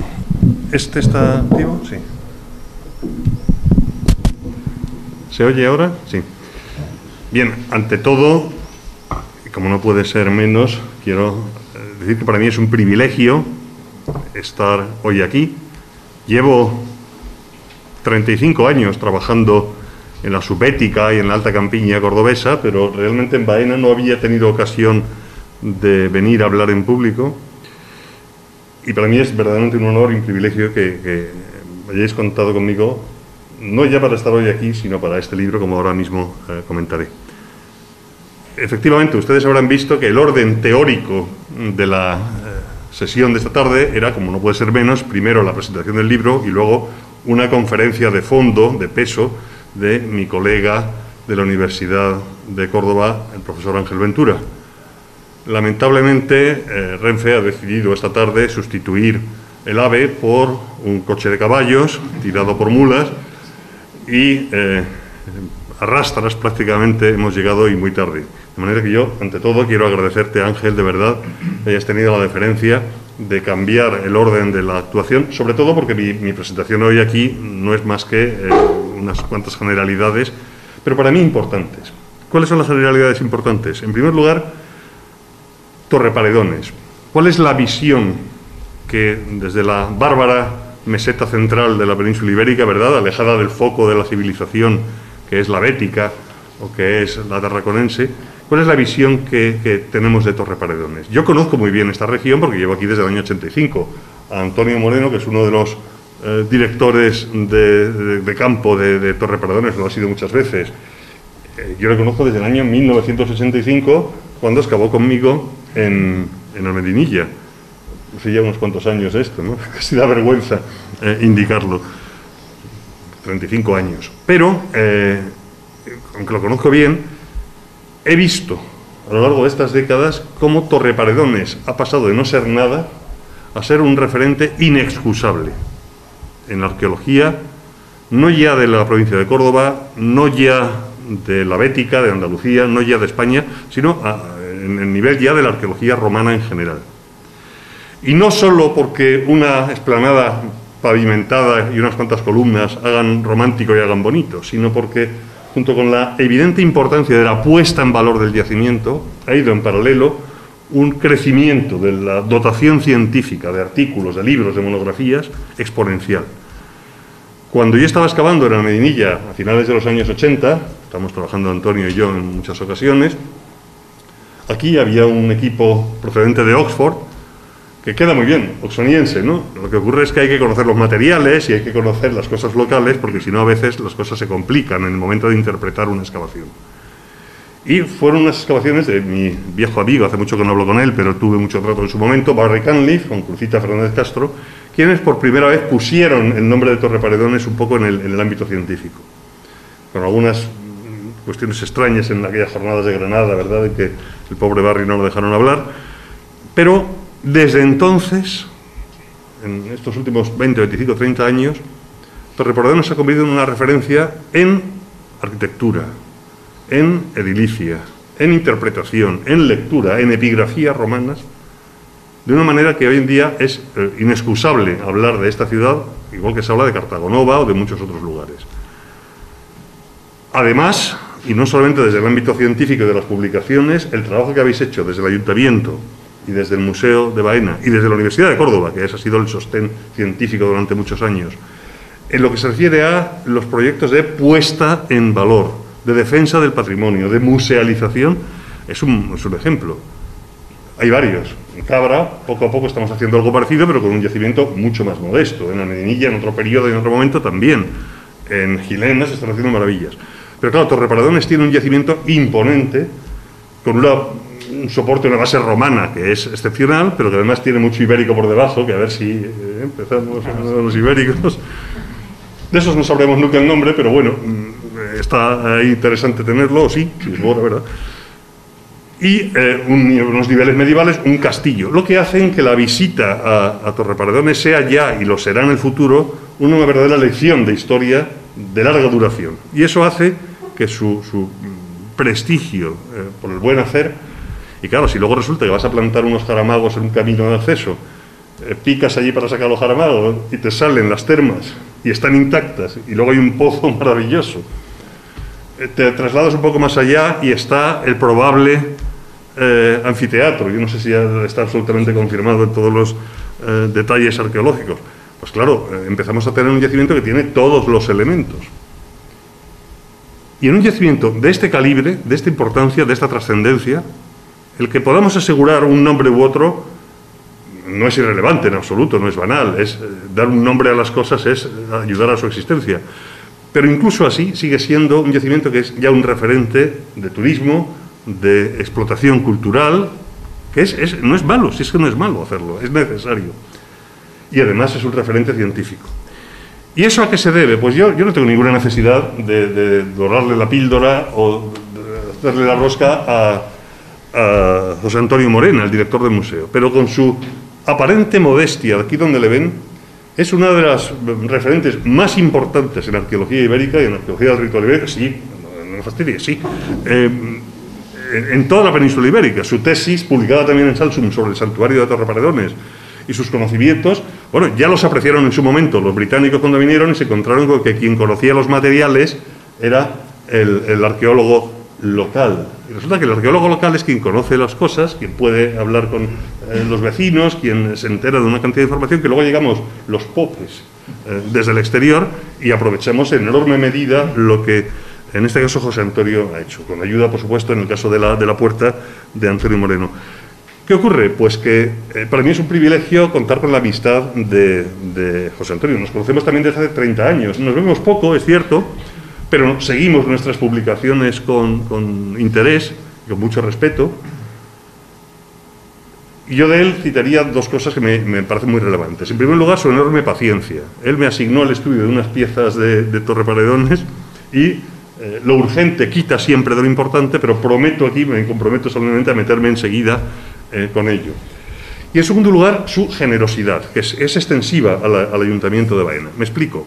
¿Este está activo? Sí. ¿Se oye ahora? Sí. Bien, ante todo, y como no puede ser menos, quiero decir que para mí es un privilegio estar hoy aquí. Llevo 35 años trabajando en la subética y en la Alta Campiña cordobesa, pero realmente en Baena no había tenido ocasión de venir a hablar en público. Y para mí es verdaderamente un honor y un privilegio que hayáis contado conmigo, no ya para estar hoy aquí, sino para este libro, como ahora mismo comentaré. Efectivamente, ustedes habrán visto que el orden teórico de la sesión de esta tarde era, como no puede ser menos, primero la presentación del libro y luego una conferencia de fondo, de peso, de mi colega de la Universidad de Córdoba, el profesor Ángel Ventura. Lamentablemente, Renfe ha decidido esta tarde sustituir el AVE por un coche de caballos tirado por mulas y a rastras prácticamente hemos llegado y muy tarde. De manera que yo, ante todo, quiero agradecerte, Ángel, de verdad, que hayas tenido la deferencia de cambiar el orden de la actuación, sobre todo porque mi presentación hoy aquí no es más que unas cuantas generalidades, pero para mí importantes. ¿Cuáles son las generalidades importantes? En primer lugar, Torreparedones. ¿Cuál es la visión que desde la bárbara meseta central de la península ibérica, ¿verdad?, alejada del foco de la civilización, que es la bética o que es la tarraconense, cuál es la visión que tenemos de Torreparedones? Yo conozco muy bien esta región porque llevo aquí desde el año 85. A Antonio Moreno, que es uno de los directores de campo de Torreparedones, lo ha sido muchas veces. Yo lo conozco desde el año 1985, cuando excavó conmigo en Almedinilla. Hace ya unos cuantos años esto, ¿no? Casi da vergüenza indicarlo. 35 años. Pero, aunque lo conozco bien, he visto a lo largo de estas décadas cómo Torreparedones ha pasado de no ser nada a ser un referente inexcusable en la arqueología, no ya de la provincia de Córdoba, no ya de la Bética, de Andalucía, no ya de España, sino en el nivel ya de la arqueología romana en general. Y no solo porque una explanada pavimentada y unas cuantas columnas hagan romántico y hagan bonito, sino porque, junto con la evidente importancia de la puesta en valor del yacimiento, ha ido en paralelo un crecimiento de la dotación científica de artículos, de libros, de monografías, exponencial. Cuando yo estaba excavando en Almedinilla a finales de los años 80, estamos trabajando Antonio y yo en muchas ocasiones, aquí había un equipo procedente de Oxford, que queda muy bien, oxoniense, ¿no? Lo que ocurre es que hay que conocer los materiales y hay que conocer las cosas locales, porque si no a veces las cosas se complican en el momento de interpretar una excavación. Y fueron unas excavaciones de mi viejo amigo, hace mucho que no hablo con él, pero tuve mucho trato en su momento, Barry Cunliffe, con Crucita Fernández Castro, quienes por primera vez pusieron el nombre de Torreparedones un poco en el ámbito científico, con algunas cuestiones extrañas en aquellas jornadas de Granada, ¿verdad?, en que el pobre Barry no lo dejaron hablar, pero desde entonces, en estos últimos 20, 25, 30 años, Torreparedones se ha convertido en una referencia en arquitectura, en edilicia, en interpretación, en lectura, en epigrafías romanas, de una manera que hoy en día es inexcusable hablar de esta ciudad, igual que se habla de Cartagonova o de muchos otros lugares. Además, y no solamente desde el ámbito científico y de las publicaciones, el trabajo que habéis hecho desde el Ayuntamiento y desde el Museo de Baena y desde la Universidad de Córdoba, que ese ha sido el sostén científico durante muchos años, en lo que se refiere a los proyectos de puesta en valor, de defensa del patrimonio, de musealización, es un ejemplo. Hay varios. En Cabra, poco a poco estamos haciendo algo parecido, pero con un yacimiento mucho más modesto. En la Medinilla, en otro periodo y en otro momento también. En Gilena se están haciendo maravillas. Pero claro, Torreparedones tiene un yacimiento imponente, con un soporte, una base romana, que es excepcional, pero que además tiene mucho ibérico por debajo, que a ver si empezamos con los ibéricos. De esos no sabremos nunca el nombre, pero bueno, está ahí interesante tenerlo, o sí, si es bueno, ¿verdad? Y unos niveles medievales, un castillo, lo que hacen que la visita a Torreparedones sea ya, y lo será en el futuro, una verdadera lección de historia de larga duración. Y eso hace que su prestigio por el buen hacer, y claro, si luego resulta que vas a plantar unos jaramagos en un camino de acceso, picas allí para sacar los jaramagos y te salen las termas y están intactas, y luego hay un pozo maravilloso, te trasladas un poco más allá y está el probable anfiteatro. Yo no sé si ya está absolutamente confirmado en todos los detalles arqueológicos. Pues claro, empezamos a tener un yacimiento que tiene todos los elementos. Y en un yacimiento de este calibre, de esta importancia, de esta trascendencia, el que podamos asegurar un nombre u otro no es irrelevante en absoluto, no es banal. Es dar un nombre a las cosas, es ayudar a su existencia. Pero incluso así sigue siendo un yacimiento que es ya un referente de turismo, de explotación cultural, que no es malo, si es que no es malo hacerlo, es necesario. Y además es un referente científico. ¿Y eso a qué se debe? Pues yo no tengo ninguna necesidad de dorarle la píldora o de hacerle la rosca a José Antonio Morena, el director del museo, pero con su aparente modestia, aquí donde le ven, es una de las referentes más importantes en arqueología ibérica y en arqueología del ritual ibérico, sí, no me fastidie, sí, en toda la península ibérica. Su tesis, publicada también en Salsum sobre el santuario de Torreparedones, y sus conocimientos, bueno, ya los apreciaron en su momento los británicos cuando vinieron y se encontraron con que quien conocía los materiales era el arqueólogo local. Y resulta que el arqueólogo local es quien conoce las cosas, quien puede hablar con los vecinos, quien se entera de una cantidad de información que luego llegamos los popes desde el exterior y aprovechamos en enorme medida lo que en este caso José Antonio ha hecho, con ayuda, por supuesto, en el caso de la puerta de Antonio Moreno. ¿Qué ocurre? Pues que para mí es un privilegio contar con la amistad de José Antonio. Nos conocemos también desde hace 30 años. Nos vemos poco, es cierto, pero seguimos nuestras publicaciones con interés, con mucho respeto. Y yo de él citaría dos cosas que me parecen muy relevantes. En primer lugar, su enorme paciencia. Él me asignó el estudio de unas piezas de Torreparedones y lo urgente quita siempre de lo importante, pero prometo aquí, me comprometo solemnemente a meterme enseguida con ello. Y en segundo lugar, su generosidad, que es extensiva al Ayuntamiento de Baena. Me explico.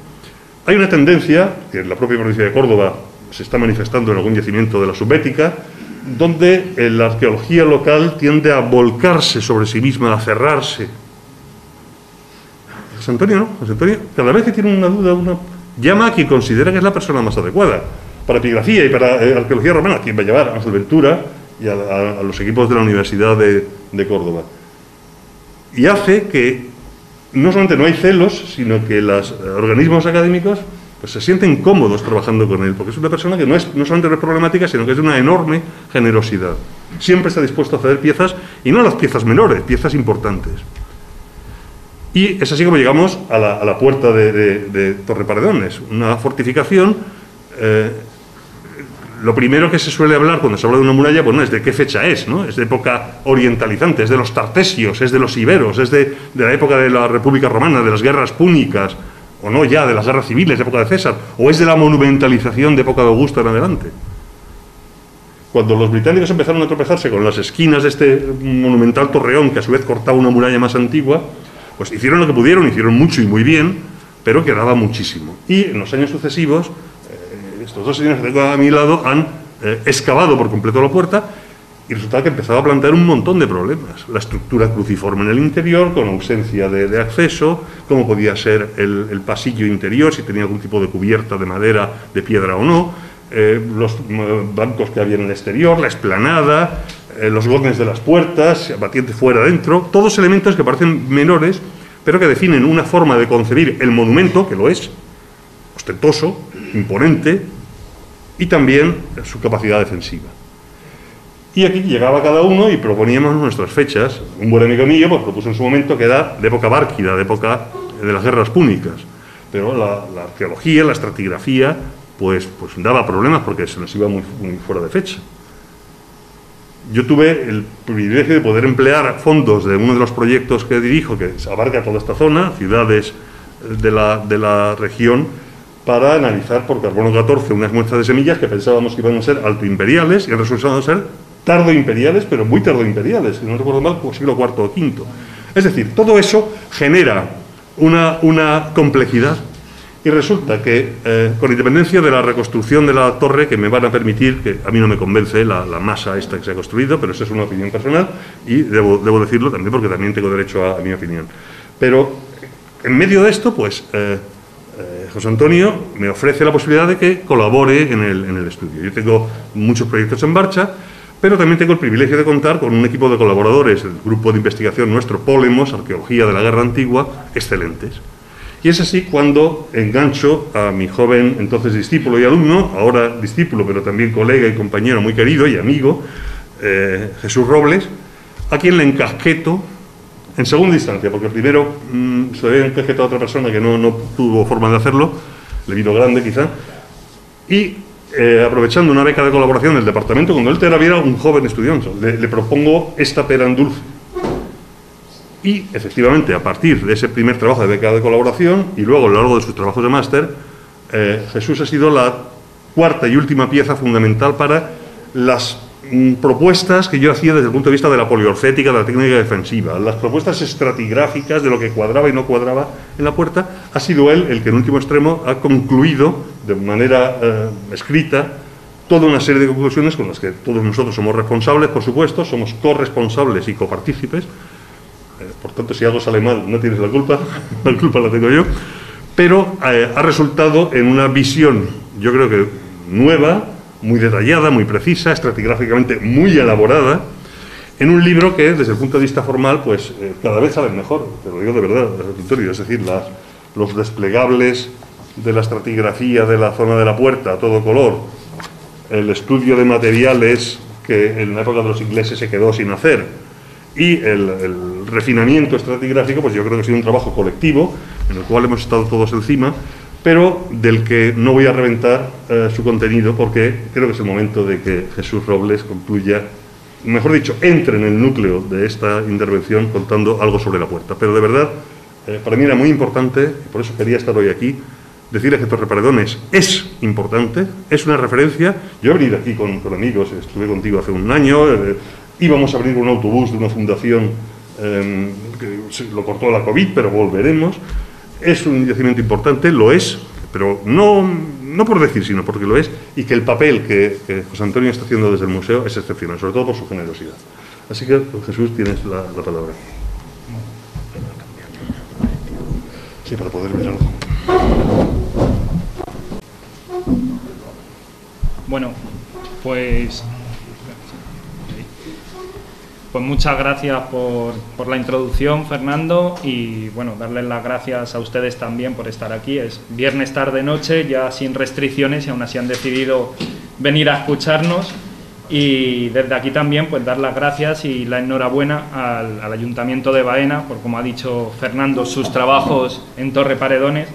Hay una tendencia, que en la propia provincia de Córdoba se está manifestando en algún yacimiento de la subbética, donde la arqueología local tiende a volcarse sobre sí misma, a cerrarse. José Antonio no, José Antonio, cada vez que tiene una duda, llama a quien considera que es la persona más adecuada. Para epigrafía y para arqueología romana, quien va a llevar a Ángel Ventura y a los equipos de la Universidad de Córdoba. Y hace que no solamente no hay celos, sino que los organismos académicos pues se sienten cómodos trabajando con él, porque es una persona que no solamente no es problemática, sino que es de una enorme generosidad. Siempre está dispuesto a ceder piezas, y no las piezas menores, piezas importantes. Y es así como llegamos a la puerta de Torreparedones, una fortificación. Lo primero que se suele hablar cuando se habla de una muralla, bueno, es de qué fecha es, ¿no? Es de época orientalizante, es de los tartesios, es de los iberos, es de la época de la República Romana, de las guerras púnicas, o no ya, de las guerras civiles de época de César, o es de la monumentalización de época de Augusto en adelante. Cuando los británicos empezaron a tropezarse con las esquinas de este monumental torreón, que a su vez cortaba una muralla más antigua, pues hicieron lo que pudieron, hicieron mucho y muy bien, pero quedaba muchísimo. Y en los años sucesivos, estos dos señores que tengo a mi lado han excavado por completo la puerta y resulta que empezaba a plantear un montón de problemas. La estructura cruciforme en el interior, con ausencia de acceso, cómo podía ser el pasillo interior, si tenía algún tipo de cubierta de madera, de piedra o no, los bancos que había en el exterior, la explanada, los goznes de las puertas, batiente fuera, dentro, todos elementos que parecen menores, pero que definen una forma de concebir el monumento, que lo es, ostentoso, imponente, y también su capacidad defensiva. Y aquí llegaba cada uno y proponíamos nuestras fechas. Un buen amigo mío pues propuso en su momento que era de época bárquida, de época de las guerras púnicas. Pero la arqueología, la estratigrafía, pues daba problemas porque se nos iba muy fuera de fecha. Yo tuve el privilegio de poder emplear fondos de uno de los proyectos que dirijo, que abarca toda esta zona, ciudades de la región, para analizar por carbono 14 unas muestras de semillas que pensábamos que iban a ser altoimperiales y han resultado ser tardoimperiales, pero muy tardoimperiales, si no recuerdo mal, como siglo IV o V. Es decir, todo eso genera una complejidad y resulta que, con independencia de la reconstrucción de la torre, que me van a permitir, que a mí no me convence la masa esta que se ha construido, pero esa es una opinión personal y debo decirlo también porque también tengo derecho a mi opinión. Pero en medio de esto, pues, José Antonio me ofrece la posibilidad de que colabore en el estudio. Yo tengo muchos proyectos en marcha, pero también tengo el privilegio de contar con un equipo de colaboradores, el grupo de investigación nuestro, Polemos, Arqueología de la Guerra Antigua, excelentes. Y es así cuando engancho a mi joven entonces discípulo y alumno, ahora discípulo, pero también colega y compañero muy querido y amigo, Jesús Robles, a quien le encasqueto en segunda instancia, porque primero se había encasquetado a otra persona que no tuvo forma de hacerlo, le vino grande quizá, y aprovechando una beca de colaboración del departamento, cuando él todavía era un joven estudiante, le propongo esta pera en dulce. Y, efectivamente, a partir de ese primer trabajo de beca de colaboración y luego a lo largo de sus trabajos de máster, Jesús ha sido la cuarta y última pieza fundamental para las propuestas que yo hacía desde el punto de vista de la poliorcética, de la técnica defensiva, las propuestas estratigráficas de lo que cuadraba y no cuadraba en la puerta. Ha sido él el que en último extremo ha concluido de manera escrita toda una serie de conclusiones con las que todos nosotros somos responsables, por supuesto, somos corresponsables y copartícipes. Por tanto, si algo sale mal, no tienes la culpa la tengo yo, pero ha resultado en una visión, yo creo que nueva, muy detallada, muy precisa, estratigráficamente muy elaborada, en un libro que, desde el punto de vista formal, pues cada vez sale mejor, te lo digo de verdad, es decir, los desplegables de la estratigrafía de la zona de la puerta a todo color, el estudio de materiales que en la época de los ingleses se quedó sin hacer, y el refinamiento estratigráfico, pues yo creo que ha sido un trabajo colectivo, en el cual hemos estado todos encima, pero del que no voy a reventar su contenido, porque creo que es el momento de que Jesús Robles concluya, mejor dicho, entre en el núcleo de esta intervención contando algo sobre la puerta. Pero de verdad, para mí era muy importante, y por eso quería estar hoy aquí, decirles que Torreparedones es importante, es una referencia. Yo he venido aquí con amigos, estuve contigo hace un año, íbamos a abrir un autobús de una fundación que lo cortó la COVID, pero volveremos. Es un yacimiento importante, lo es, pero no por decir, sino porque lo es, y que el papel que José Antonio está haciendo desde el museo es excepcional, sobre todo por su generosidad. Así que, Jesús, tienes la palabra. Sí, para poder ver algo. Bueno, pues muchas gracias por la introducción, Fernando, y bueno, darles las gracias a ustedes también por estar aquí. Es viernes tarde-noche, ya sin restricciones, y aún así han decidido venir a escucharnos. Y desde aquí también pues dar las gracias y la enhorabuena al Ayuntamiento de Baena por, como ha dicho Fernando, sus trabajos en Torreparedones,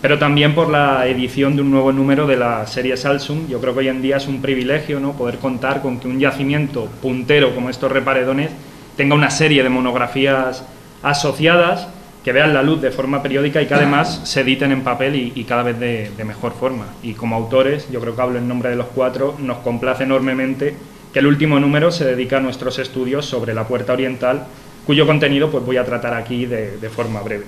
pero también por la edición de un nuevo número de la serie Salsum. Yo creo que hoy en día es un privilegio, ¿no?, poder contar con que un yacimiento puntero como es Torreparedones tenga una serie de monografías asociadas que vean la luz de forma periódica y que además se editen en papel y cada vez de mejor forma. Y como autores, yo creo que hablo en nombre de los cuatro, nos complace enormemente que el último número se dedica a nuestros estudios sobre la Puerta Oriental, cuyo contenido pues voy a tratar aquí de forma breve.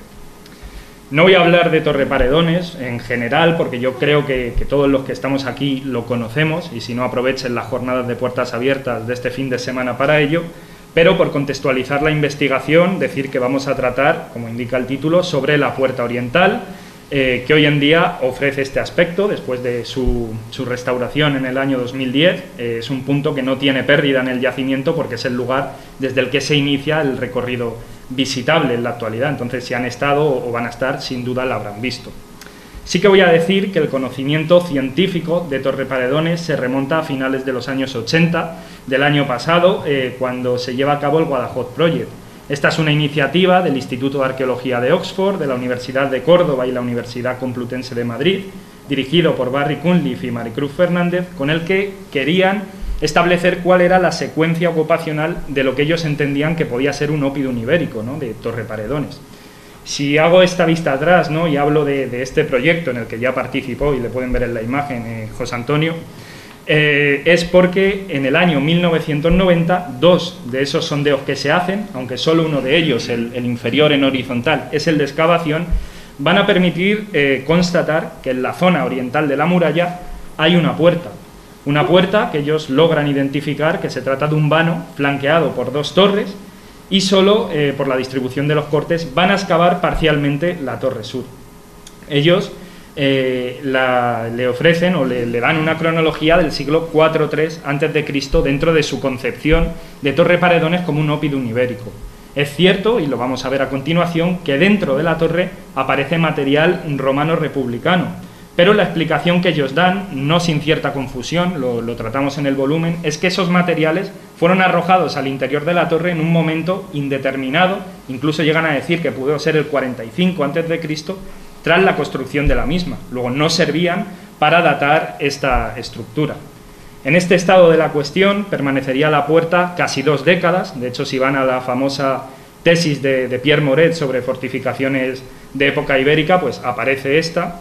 No voy a hablar de Torreparedones en general, porque yo creo que todos los que estamos aquí lo conocemos, y si no, aprovechen las jornadas de puertas abiertas de este fin de semana para ello, pero por contextualizar la investigación, decir que vamos a tratar, como indica el título, sobre la Puerta Oriental, que hoy en día ofrece este aspecto, después de su restauración en el año 2010. Es un punto que no tiene pérdida en el yacimiento, porque es el lugar desde el que se inicia el recorrido visitable en la actualidad. Entonces, si han estado o van a estar, sin duda la habrán visto. Sí que voy a decir que el conocimiento científico de Torreparedones se remonta a finales de los años 80 del año pasado, cuando se lleva a cabo el Guadajoz Project. Esta es una iniciativa del Instituto de Arqueología de Oxford, de la Universidad de Córdoba y la Universidad Complutense de Madrid, dirigido por Barry Cunliffe y Maricruz Fernández, con el que querían establecer cuál era la secuencia ocupacional de lo que ellos entendían que podía ser un oppidum ibérico, ¿no?, de Torreparedones. Si hago esta vista atrás, ¿no?, y hablo de este proyecto en el que ya participó, y le pueden ver en la imagen José Antonio, es porque en el año 1990 dos de esos sondeos que se hacen, aunque solo uno de ellos, el inferior en horizontal, es el de excavación, van a permitir constatar que en la zona oriental de la muralla hay una puerta que ellos logran identificar que se trata de un vano flanqueado por dos torres, y solo por la distribución de los cortes van a excavar parcialmente la torre sur. Ellos le ofrecen o le dan una cronología del siglo IV-III a.C. dentro de su concepción de Torreparedones como un oppidum ibérico. Es cierto, y lo vamos a ver a continuación, que dentro de la torre aparece material romano republicano, pero la explicación que ellos dan, no sin cierta confusión, lo tratamos en el volumen, es que esos materiales fueron arrojados al interior de la torre en un momento indeterminado, incluso llegan a decir que pudo ser el 45 a.C., tras la construcción de la misma. Luego no servían para datar esta estructura. En este estado de la cuestión permanecería la puerta casi 2 décadas. De hecho, si van a la famosa tesis de Pierre Moret sobre fortificaciones de época ibérica, pues aparece esta.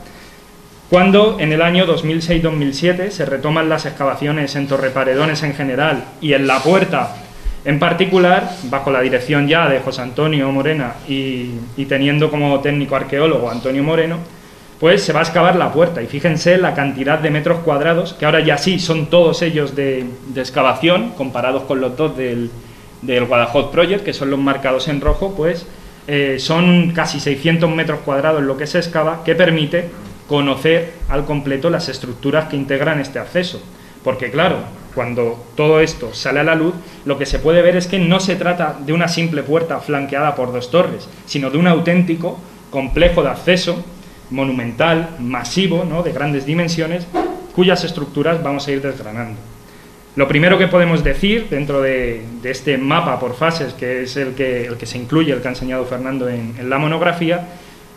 Cuando en el año 2006-2007 se retoman las excavaciones en Torreparedones en general y en la puerta en particular, bajo la dirección ya de José Antonio Morena y teniendo como técnico arqueólogo Antonio Moreno, pues se va a excavar la puerta. Y fíjense la cantidad de metros cuadrados, que ahora ya sí son todos ellos de excavación, comparados con los dos del Guadajoz Project, que son los marcados en rojo, pues son casi 600 metros cuadrados lo que se excava, que permite conocer al completo las estructuras que integran este acceso. Porque claro, cuando todo esto sale a la luz, lo que se puede ver es que no se trata de una simple puerta flanqueada por 2 torres, sino de un auténtico complejo de acceso monumental, masivo, ¿no?, de grandes dimensiones, cuyas estructuras vamos a ir desgranando. Lo primero que podemos decir dentro de este mapa por fases, que es el que se incluye, el que ha enseñado Fernando en la monografía,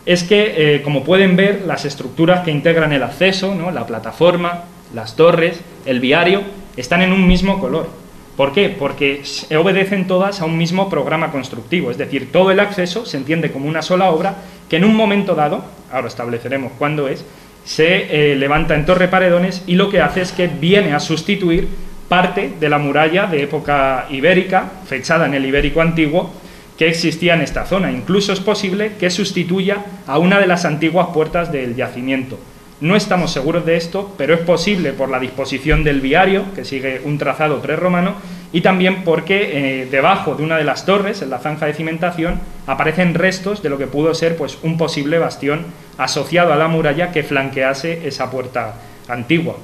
es que, como pueden ver, las estructuras que integran el acceso, ¿no?, la plataforma, las torres, el viario, están en un mismo color. ¿Por qué? Porque obedecen todas a un mismo programa constructivo, es decir, todo el acceso se entiende como una sola obra que en un momento dado, ahora estableceremos cuándo es, se levanta en Torreparedones y lo que hace es que viene a sustituir parte de la muralla de época ibérica, fechada en el ibérico antiguo, que existía en esta zona. Incluso es posible que sustituya a una de las antiguas puertas del yacimiento. No estamos seguros de esto, pero es posible por la disposición del viario, que sigue un trazado prerromano, y también porque debajo de una de las torres, en la zanja de cimentación, aparecen restos de lo que pudo ser pues un posible bastión asociado a la muralla que flanquease esa puerta antigua.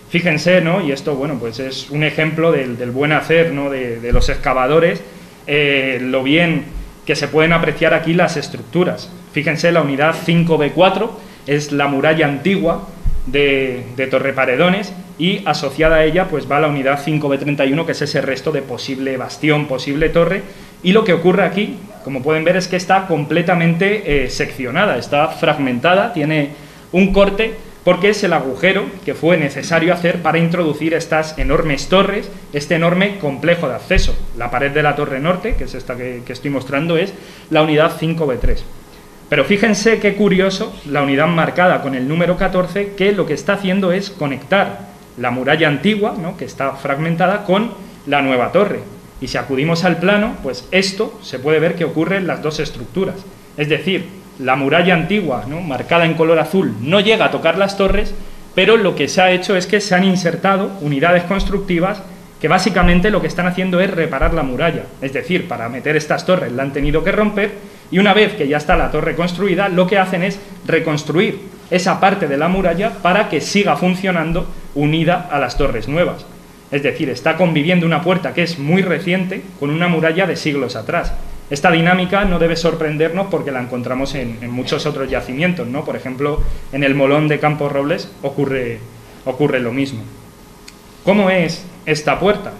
Fíjense, ¿no?, y esto, bueno, pues es un ejemplo del buen hacer, ¿no?, de los excavadores, lo bien que se pueden apreciar aquí las estructuras. Fíjense, la unidad 5B4 es la muralla antigua de Torreparedones, y asociada a ella pues va la unidad 5B31, que es ese resto de posible bastión, posible torre, y lo que ocurre aquí, como pueden ver, es que está completamente seccionada, está fragmentada, tiene un corte, porque es el agujero que fue necesario hacer para introducir estas enormes torres, este enorme complejo de acceso. La pared de la torre norte, que es esta que estoy mostrando, es la unidad 5B3. Pero fíjense qué curioso, la unidad marcada con el número 14, que lo que está haciendo es conectar la muralla antigua, ¿no?, que está fragmentada, con la nueva torre. Y si acudimos al plano, pues esto se puede ver que ocurre en las dos estructuras. Es decir, la muralla antigua, ¿no?, marcada en color azul, no llega a tocar las torres, pero lo que se ha hecho es que se han insertado unidades constructivas que básicamente lo que están haciendo es reparar la muralla. Es decir, para meter estas torres la han tenido que romper, y una vez que ya está la torre construida, lo que hacen es reconstruir esa parte de la muralla para que siga funcionando unida a las torres nuevas. Es decir, está conviviendo una puerta que es muy reciente con una muralla de siglos atrás. Esta dinámica no debe sorprendernos porque la encontramos en muchos otros yacimientos, ¿no? Por ejemplo, en el Molón de Campos Robles ocurre lo mismo. ¿Cómo es esta puerta?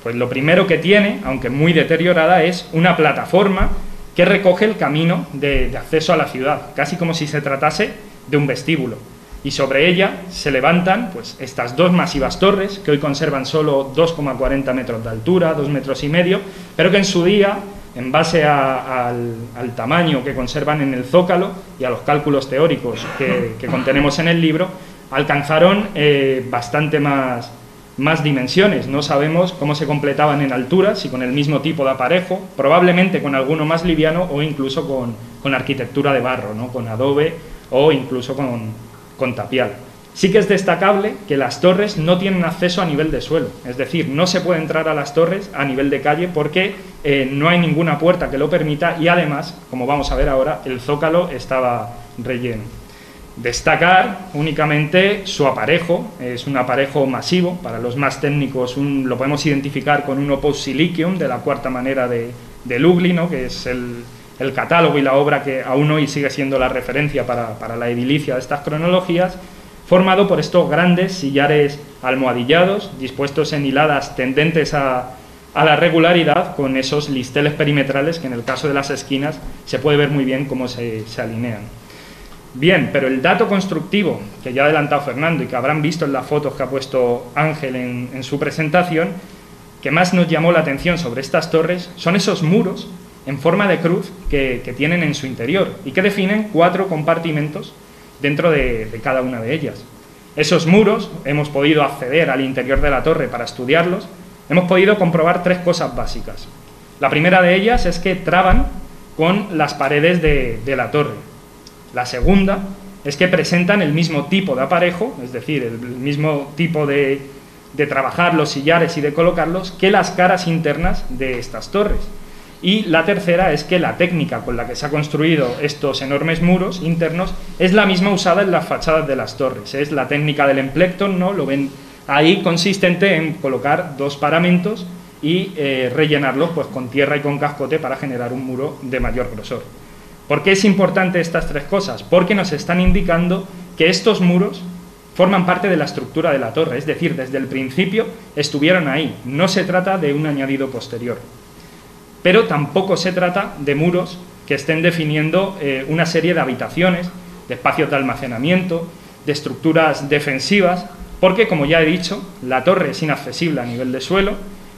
Pues lo primero que tiene, aunque muy deteriorada, es una plataforma que recoge el camino de acceso a la ciudad, casi como si se tratase de un vestíbulo. Y sobre ella se levantan pues, estas dos masivas torres, que hoy conservan solo 2,40 metros de altura, 2,5 metros, pero que en su día, en base al tamaño que conservan en el zócalo y a los cálculos teóricos que contenemos en el libro, alcanzaron bastante más dimensiones. No sabemos cómo se completaban en altura, si con el mismo tipo de aparejo, probablemente con alguno más liviano o incluso con arquitectura de barro, ¿no? Con adobe o incluso con tapial. Sí que es destacable que las torres no tienen acceso a nivel de suelo, es decir, no se puede entrar a las torres a nivel de calle porque no hay ninguna puerta que lo permita y además, como vamos a ver ahora, el zócalo estaba relleno. Destacar únicamente su aparejo, es un aparejo masivo, para los más técnicos lo podemos identificar con un opus silicium de la cuarta manera de Lugli, ¿no? Que es el catálogo y la obra que aún hoy sigue siendo la referencia para la edilicia de estas cronologías, formado por estos grandes sillares almohadillados, dispuestos en hiladas tendentes a la regularidad, con esos listeles perimetrales que en el caso de las esquinas se puede ver muy bien cómo se alinean. Bien, pero el dato constructivo que ya ha adelantado Fernando y que habrán visto en las fotos que ha puesto Ángel en su presentación, que más nos llamó la atención sobre estas torres, son esos muros en forma de cruz que tienen en su interior y que definen 4 compartimentos dentro de cada una de ellas. Esos muros, hemos podido acceder al interior de la torre para estudiarlos, hemos podido comprobar 3 cosas básicas. La primera de ellas es que traban con las paredes de la torre. La segunda es que presentan el mismo tipo de aparejo, es decir, el mismo tipo de trabajar los sillares y de colocarlos que las caras internas de estas torres. Y la tercera es que la técnica con la que se ha construido estos enormes muros internos es la misma usada en las fachadas de las torres. Es la técnica del emplecton, ¿no? Lo ven ahí, consistente en colocar 2 paramentos y rellenarlos pues, con tierra y con cascote para generar un muro de mayor grosor. ¿Por qué es importante estas 3 cosas? Porque nos están indicando que estos muros forman parte de la estructura de la torre, es decir, desde el principio estuvieron ahí, no se trata de un añadido posterior. Pero tampoco se trata de muros que estén definiendo una serie de habitaciones, de espacios de almacenamiento, de estructuras defensivas, porque, como ya he dicho, la torre es inaccesible a nivel de suelo,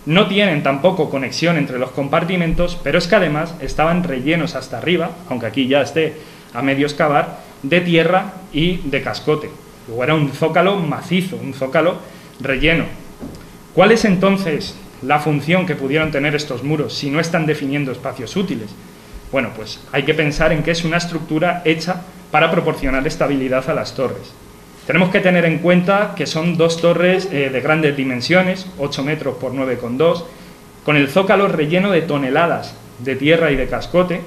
no tienen tampoco conexión entre los compartimentos, pero es que además estaban rellenos hasta arriba, aunque aquí ya esté a medio excavar, de tierra y de cascote. Luego era un zócalo macizo, un zócalo relleno. ¿Cuál es entonces la función que pudieron tener estos muros si no están definiendo espacios útiles? Bueno, pues hay que pensar en que es una estructura hecha para proporcionar estabilidad a las torres. Tenemos que tener en cuenta que son 2 torres de grandes dimensiones, 8 metros por 9,2, con el zócalo relleno de toneladas de tierra y de cascote,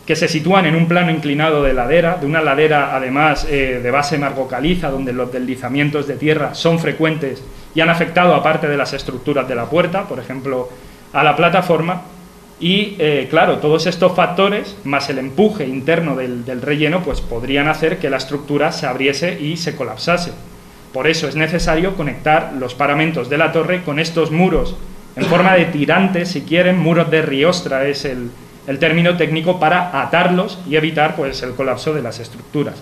que se sitúan en un plano inclinado de ladera, de una ladera además de base margocaliza, donde los deslizamientos de tierra son frecuentes y han afectado a parte de las estructuras de la puerta, por ejemplo, a la plataforma, y claro, todos estos factores, más el empuje interno del relleno, pues podrían hacer que la estructura se abriese y se colapsase. Por eso es necesario conectar los paramentos de la torre con estos muros, en forma de tirantes, si quieren, muros de riostra es el término técnico, para atarlos y evitar pues, el colapso de las estructuras.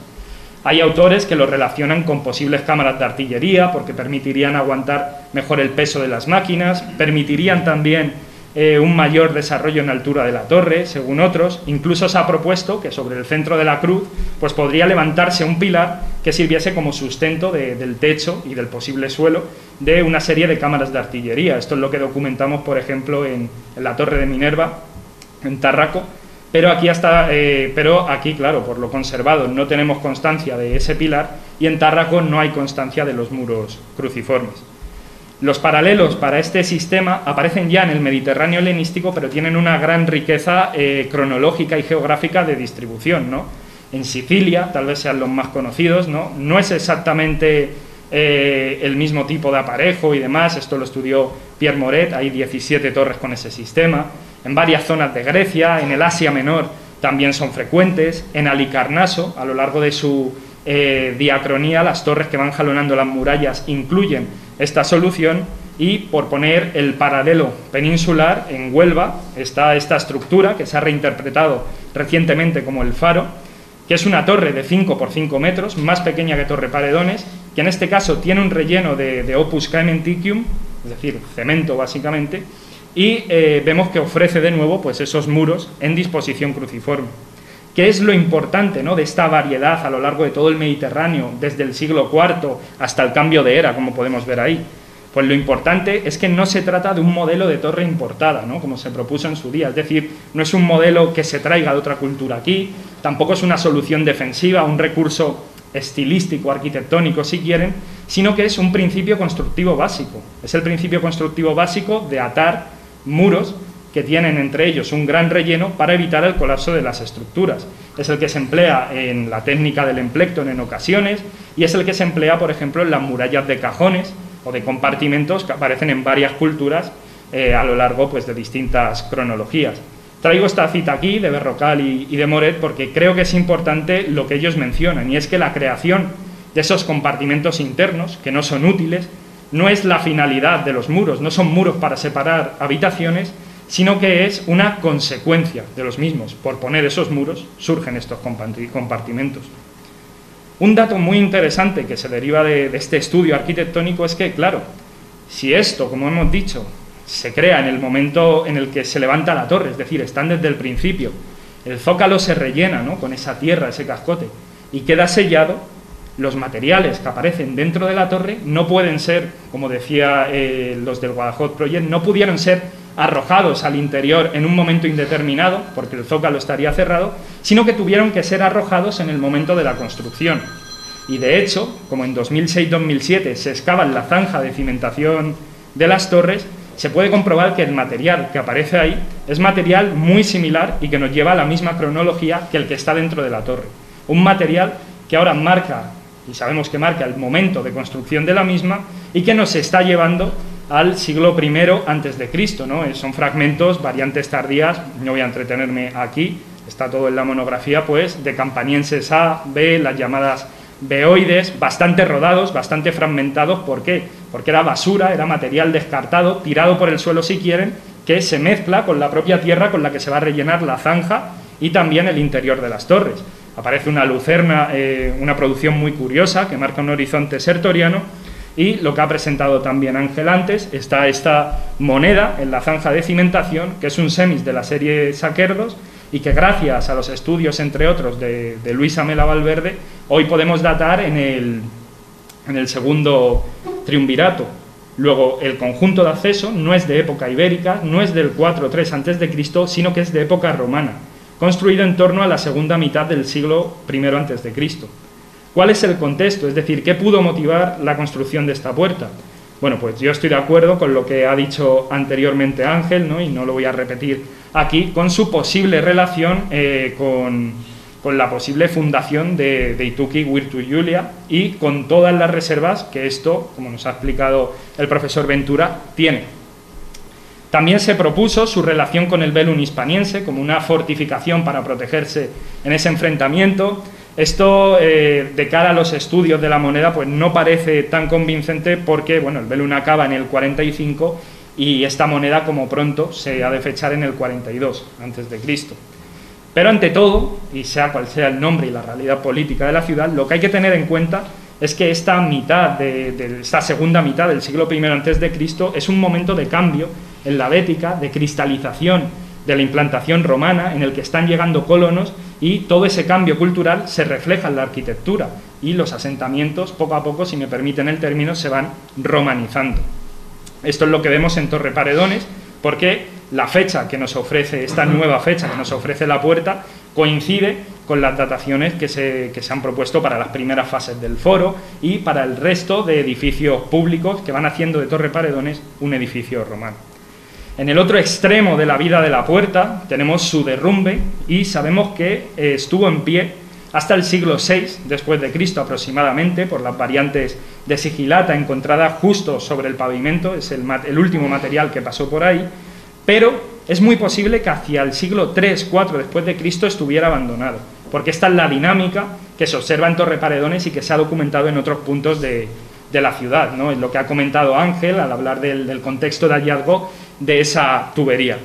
Hay autores que lo relacionan con posibles cámaras de artillería, porque permitirían aguantar mejor el peso de las máquinas, permitirían también un mayor desarrollo en altura de la torre, según otros. Incluso se ha propuesto que sobre el centro de la cruz pues podría levantarse un pilar que sirviese como sustento del techo y del posible suelo de una serie de cámaras de artillería. Esto es lo que documentamos, por ejemplo, en la Torre de Minerva, en Tárraco, pero aquí, claro, por lo conservado no tenemos constancia de ese pilar, y en Tárraco no hay constancia de los muros cruciformes. Los paralelos para este sistema aparecen ya en el Mediterráneo helenístico, pero tienen una gran riqueza cronológica y geográfica de distribución, ¿no? En Sicilia, tal vez sean los más conocidos, no es exactamente el mismo tipo de aparejo y demás, esto lo estudió Pierre Moret, hay 17 torres con ese sistema. en varias zonas de Grecia, en el Asia Menor también son frecuentes, en Halicarnaso, a lo largo de su diacronía, las torres que van jalonando las murallas incluyen esta solución, y por poner el paralelo peninsular, en Huelva está esta estructura que se ha reinterpretado recientemente como el Faro, que es una torre de 5 por 5 metros, más pequeña que Torre Paredones, que en este caso tiene un relleno de opus caementicum, es decir, cemento básicamente, y vemos que ofrece de nuevo pues esos muros en disposición cruciforme. ¿Qué es lo importante, ¿no?, de esta variedad a lo largo de todo el Mediterráneo, desde el siglo IV hasta el cambio de era, como podemos ver ahí? Pues lo importante es que no se trata de un modelo de torre importada, ¿no?, como se propuso en su día, es decir, no es un modelo que se traiga de otra cultura aquí, tampoco es una solución defensiva, un recurso estilístico, arquitectónico, si quieren, sino que es un principio constructivo básico. Es el principio constructivo básico de atar muros que tienen entre ellos un gran relleno para evitar el colapso de las estructuras. Es el que se emplea en la técnica del emplecton en ocasiones, y es el que se emplea, por ejemplo, en las murallas de cajones o de compartimentos que aparecen en varias culturas a lo largo pues, de distintas cronologías. Traigo esta cita aquí de Berrocal y de Moret porque creo que es importante lo que ellos mencionan, y es que la creación de esos compartimentos internos, que no son útiles, no es la finalidad de los muros, no son muros para separar habitaciones, sino que es una consecuencia de los mismos. Por poner esos muros surgen estos compartimentos. Un dato muy interesante que se deriva de este estudio arquitectónico es que, claro, si esto, como hemos dicho, se crea en el momento en el que se levanta la torre, es decir, están desde el principio, el zócalo se rellena, ¿no?, con esa tierra, ese cascote, y queda sellado, los materiales que aparecen dentro de la torre no pueden ser, como decía los del Guadajoz Project, no pudieron ser arrojados al interior en un momento indeterminado, porque el zócalo estaría cerrado, sino que tuvieron que ser arrojados en el momento de la construcción. Y de hecho, como en 2006-2007 se excava en la zanja de cimentación de las torres, se puede comprobar que el material que aparece ahí es material muy similar y que nos lleva a la misma cronología que el que está dentro de la torre. Un material que ahora marca, y sabemos que marca el momento de construcción de la misma, y que nos está llevando al siglo I antes de Cristo, ¿no? Son fragmentos, variantes tardías, no voy a entretenerme aquí, está todo en la monografía, pues, de campanienses A, B, las llamadas beoides, bastante rodados, bastante fragmentados. ¿Por qué? Porque era basura, era material descartado, tirado por el suelo si quieren, que se mezcla con la propia tierra con la que se va a rellenar la zanja y también el interior de las torres. Aparece una lucerna, una producción muy curiosa que marca un horizonte sertoriano, y lo que ha presentado también Ángel antes, está esta moneda en la zanja de cimentación, que es un semis de la serie Saquerdos, y que gracias a los estudios, entre otros, de Luis Amela Valverde, hoy podemos datar en el segundo triunvirato. Luego, el conjunto de acceso no es de época ibérica, no es del 4 o 3 a.C., sino que es de época romana, construido en torno a la segunda mitad del siglo I a.C. ¿Cuál es el contexto? Es decir, ¿qué pudo motivar la construcción de esta puerta? Bueno, pues yo estoy de acuerdo con lo que ha dicho anteriormente Ángel, ¿no?, y no lo voy a repetir aquí, con su posible relación con la posible fundación de Ituki Virtus Julia, y con todas las reservas que esto, como nos ha explicado el profesor Ventura, tiene. También se propuso su relación con el velum hispaniense como una fortificación para protegerse en ese enfrentamiento. Esto, de cara a los estudios de la moneda, pues no parece tan convincente porque, bueno, el velum acaba en el 45 y esta moneda, como pronto, se ha de fechar en el 42 a.C. Pero ante todo, y sea cual sea el nombre y la realidad política de la ciudad, lo que hay que tener en cuenta es que esta mitad esta segunda mitad del siglo I a.C. es un momento de cambio en la Bética, de cristalización de la implantación romana, en el que están llegando colonos, y todo ese cambio cultural se refleja en la arquitectura, y los asentamientos, poco a poco, si me permiten el término, se van romanizando. Esto es lo que vemos en Torre Paredones, porque la fecha que nos ofrece, esta nueva fecha que nos ofrece la puerta, coincide con las dataciones que se han propuesto para las primeras fases del foro y para el resto de edificios públicos que van haciendo de Torre Paredones un edificio romano. En el otro extremo de la vida de la puerta tenemos su derrumbe, y sabemos que estuvo en pie hasta el siglo VI después de Cristo aproximadamente, por las variantes de sigilata encontradas justo sobre el pavimento, es el último material que pasó por ahí, pero es muy posible que hacia el siglo III-IV después de Cristo estuviera abandonado, porque esta es la dinámica que se observa en Torreparedones y que se ha documentado en otros puntos de la ciudad, ¿no? Es lo que ha comentado Ángel al hablar del contexto de hallazgo de esa tubería.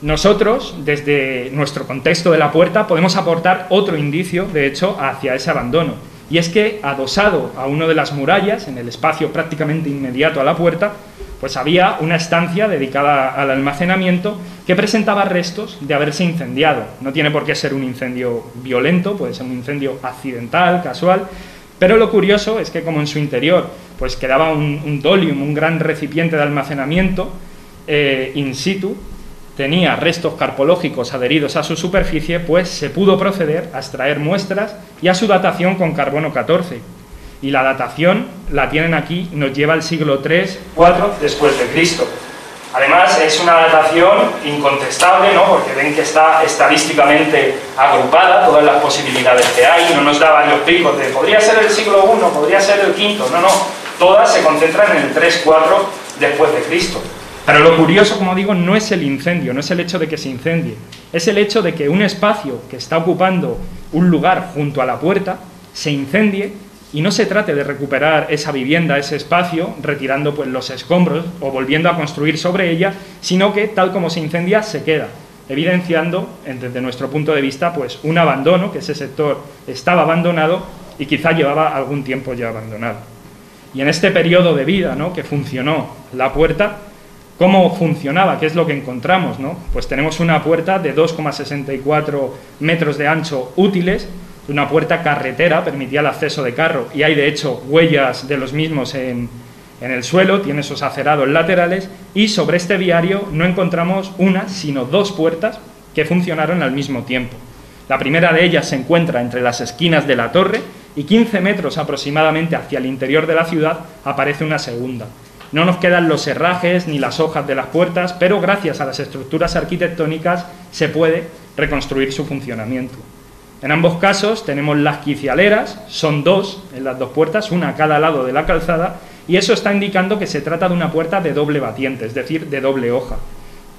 Nosotros, desde nuestro contexto de la puerta, podemos aportar otro indicio, de hecho, hacia ese abandono. Y es que, adosado a una de las murallas, en el espacio prácticamente inmediato a la puerta, pues había una estancia dedicada al almacenamiento que presentaba restos de haberse incendiado. No tiene por qué ser un incendio violento, puede ser un incendio accidental, casual, pero lo curioso es que como en su interior pues quedaba un dolium, un gran recipiente de almacenamiento in situ, tenía restos carpológicos adheridos a su superficie, pues se pudo proceder a extraer muestras y a su datación con carbono 14. Y la datación, la tienen aquí, nos lleva al siglo III-IV después de Cristo. Además, es una datación incontestable, ¿no? Porque ven que está estadísticamente agrupada todas las posibilidades que hay, no nos daban los picos de podría ser el siglo I, podría ser el V, no, todas se concentran en el III-IV después de Cristo. Pero lo curioso, como digo, no es el incendio, no es el hecho de que se incendie, es el hecho de que un espacio que está ocupando un lugar junto a la puerta se incendie y no se trate de recuperar esa vivienda, ese espacio, retirando pues los escombros o volviendo a construir sobre ella, sino que tal como se incendia se queda, evidenciando, desde nuestro punto de vista, pues un abandono, que ese sector estaba abandonado y quizá llevaba algún tiempo ya abandonado. Y en este periodo de vida, ¿no?, que funcionó la puerta, ¿cómo funcionaba? ¿Qué es lo que encontramos, ¿no? Pues tenemos una puerta de 2,64 metros de ancho útiles, una puerta carretera, permitía el acceso de carro y hay de hecho huellas de los mismos en el suelo, tiene esos acerados laterales y sobre este viario no encontramos una sino dos puertas que funcionaron al mismo tiempo. La primera de ellas se encuentra entre las esquinas de la torre y 15 metros aproximadamente hacia el interior de la ciudad aparece una segunda. No nos quedan los herrajes ni las hojas de las puertas, pero gracias a las estructuras arquitectónicas se puede reconstruir su funcionamiento. En ambos casos tenemos las quicialeras, son dos en las dos puertas, una a cada lado de la calzada, y eso está indicando que se trata de una puerta de doble batiente, es decir, de doble hoja.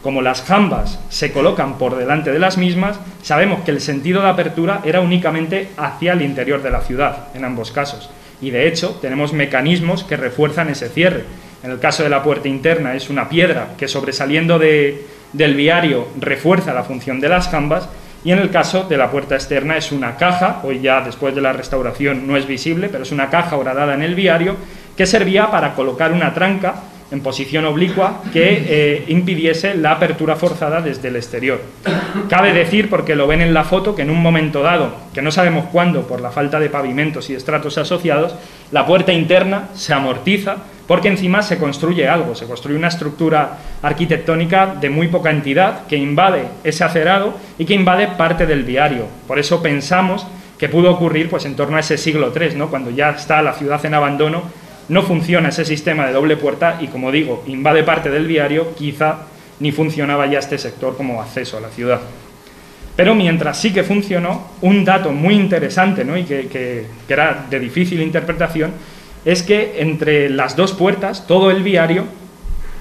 Como las jambas se colocan por delante de las mismas, sabemos que el sentido de apertura era únicamente hacia el interior de la ciudad, en ambos casos. Y de hecho, tenemos mecanismos que refuerzan ese cierre. En el caso de la puerta interna es una piedra que sobresaliendo del viario refuerza la función de las jambas, y en el caso de la puerta externa es una caja, hoy ya después de la restauración no es visible, pero es una caja horadada en el viario que servía para colocar una tranca en posición oblicua que impidiese la apertura forzada desde el exterior. Cabe decir, porque lo ven en la foto, que en un momento dado, que no sabemos cuándo, por la falta de pavimentos y estratos asociados, la puerta interna se amortiza porque encima se construye algo, se construye una estructura arquitectónica de muy poca entidad que invade ese acerado y que invade parte del viario. Por eso pensamos que pudo ocurrir pues en torno a ese siglo III, ¿no?, cuando ya está la ciudad en abandono, no funciona ese sistema de doble puerta y, como digo, invade parte del viario, quizá ni funcionaba ya este sector como acceso a la ciudad. Pero mientras sí que funcionó, un dato muy interesante, ¿no?, y que era de difícil interpretación, es que entre las dos puertas todo el viario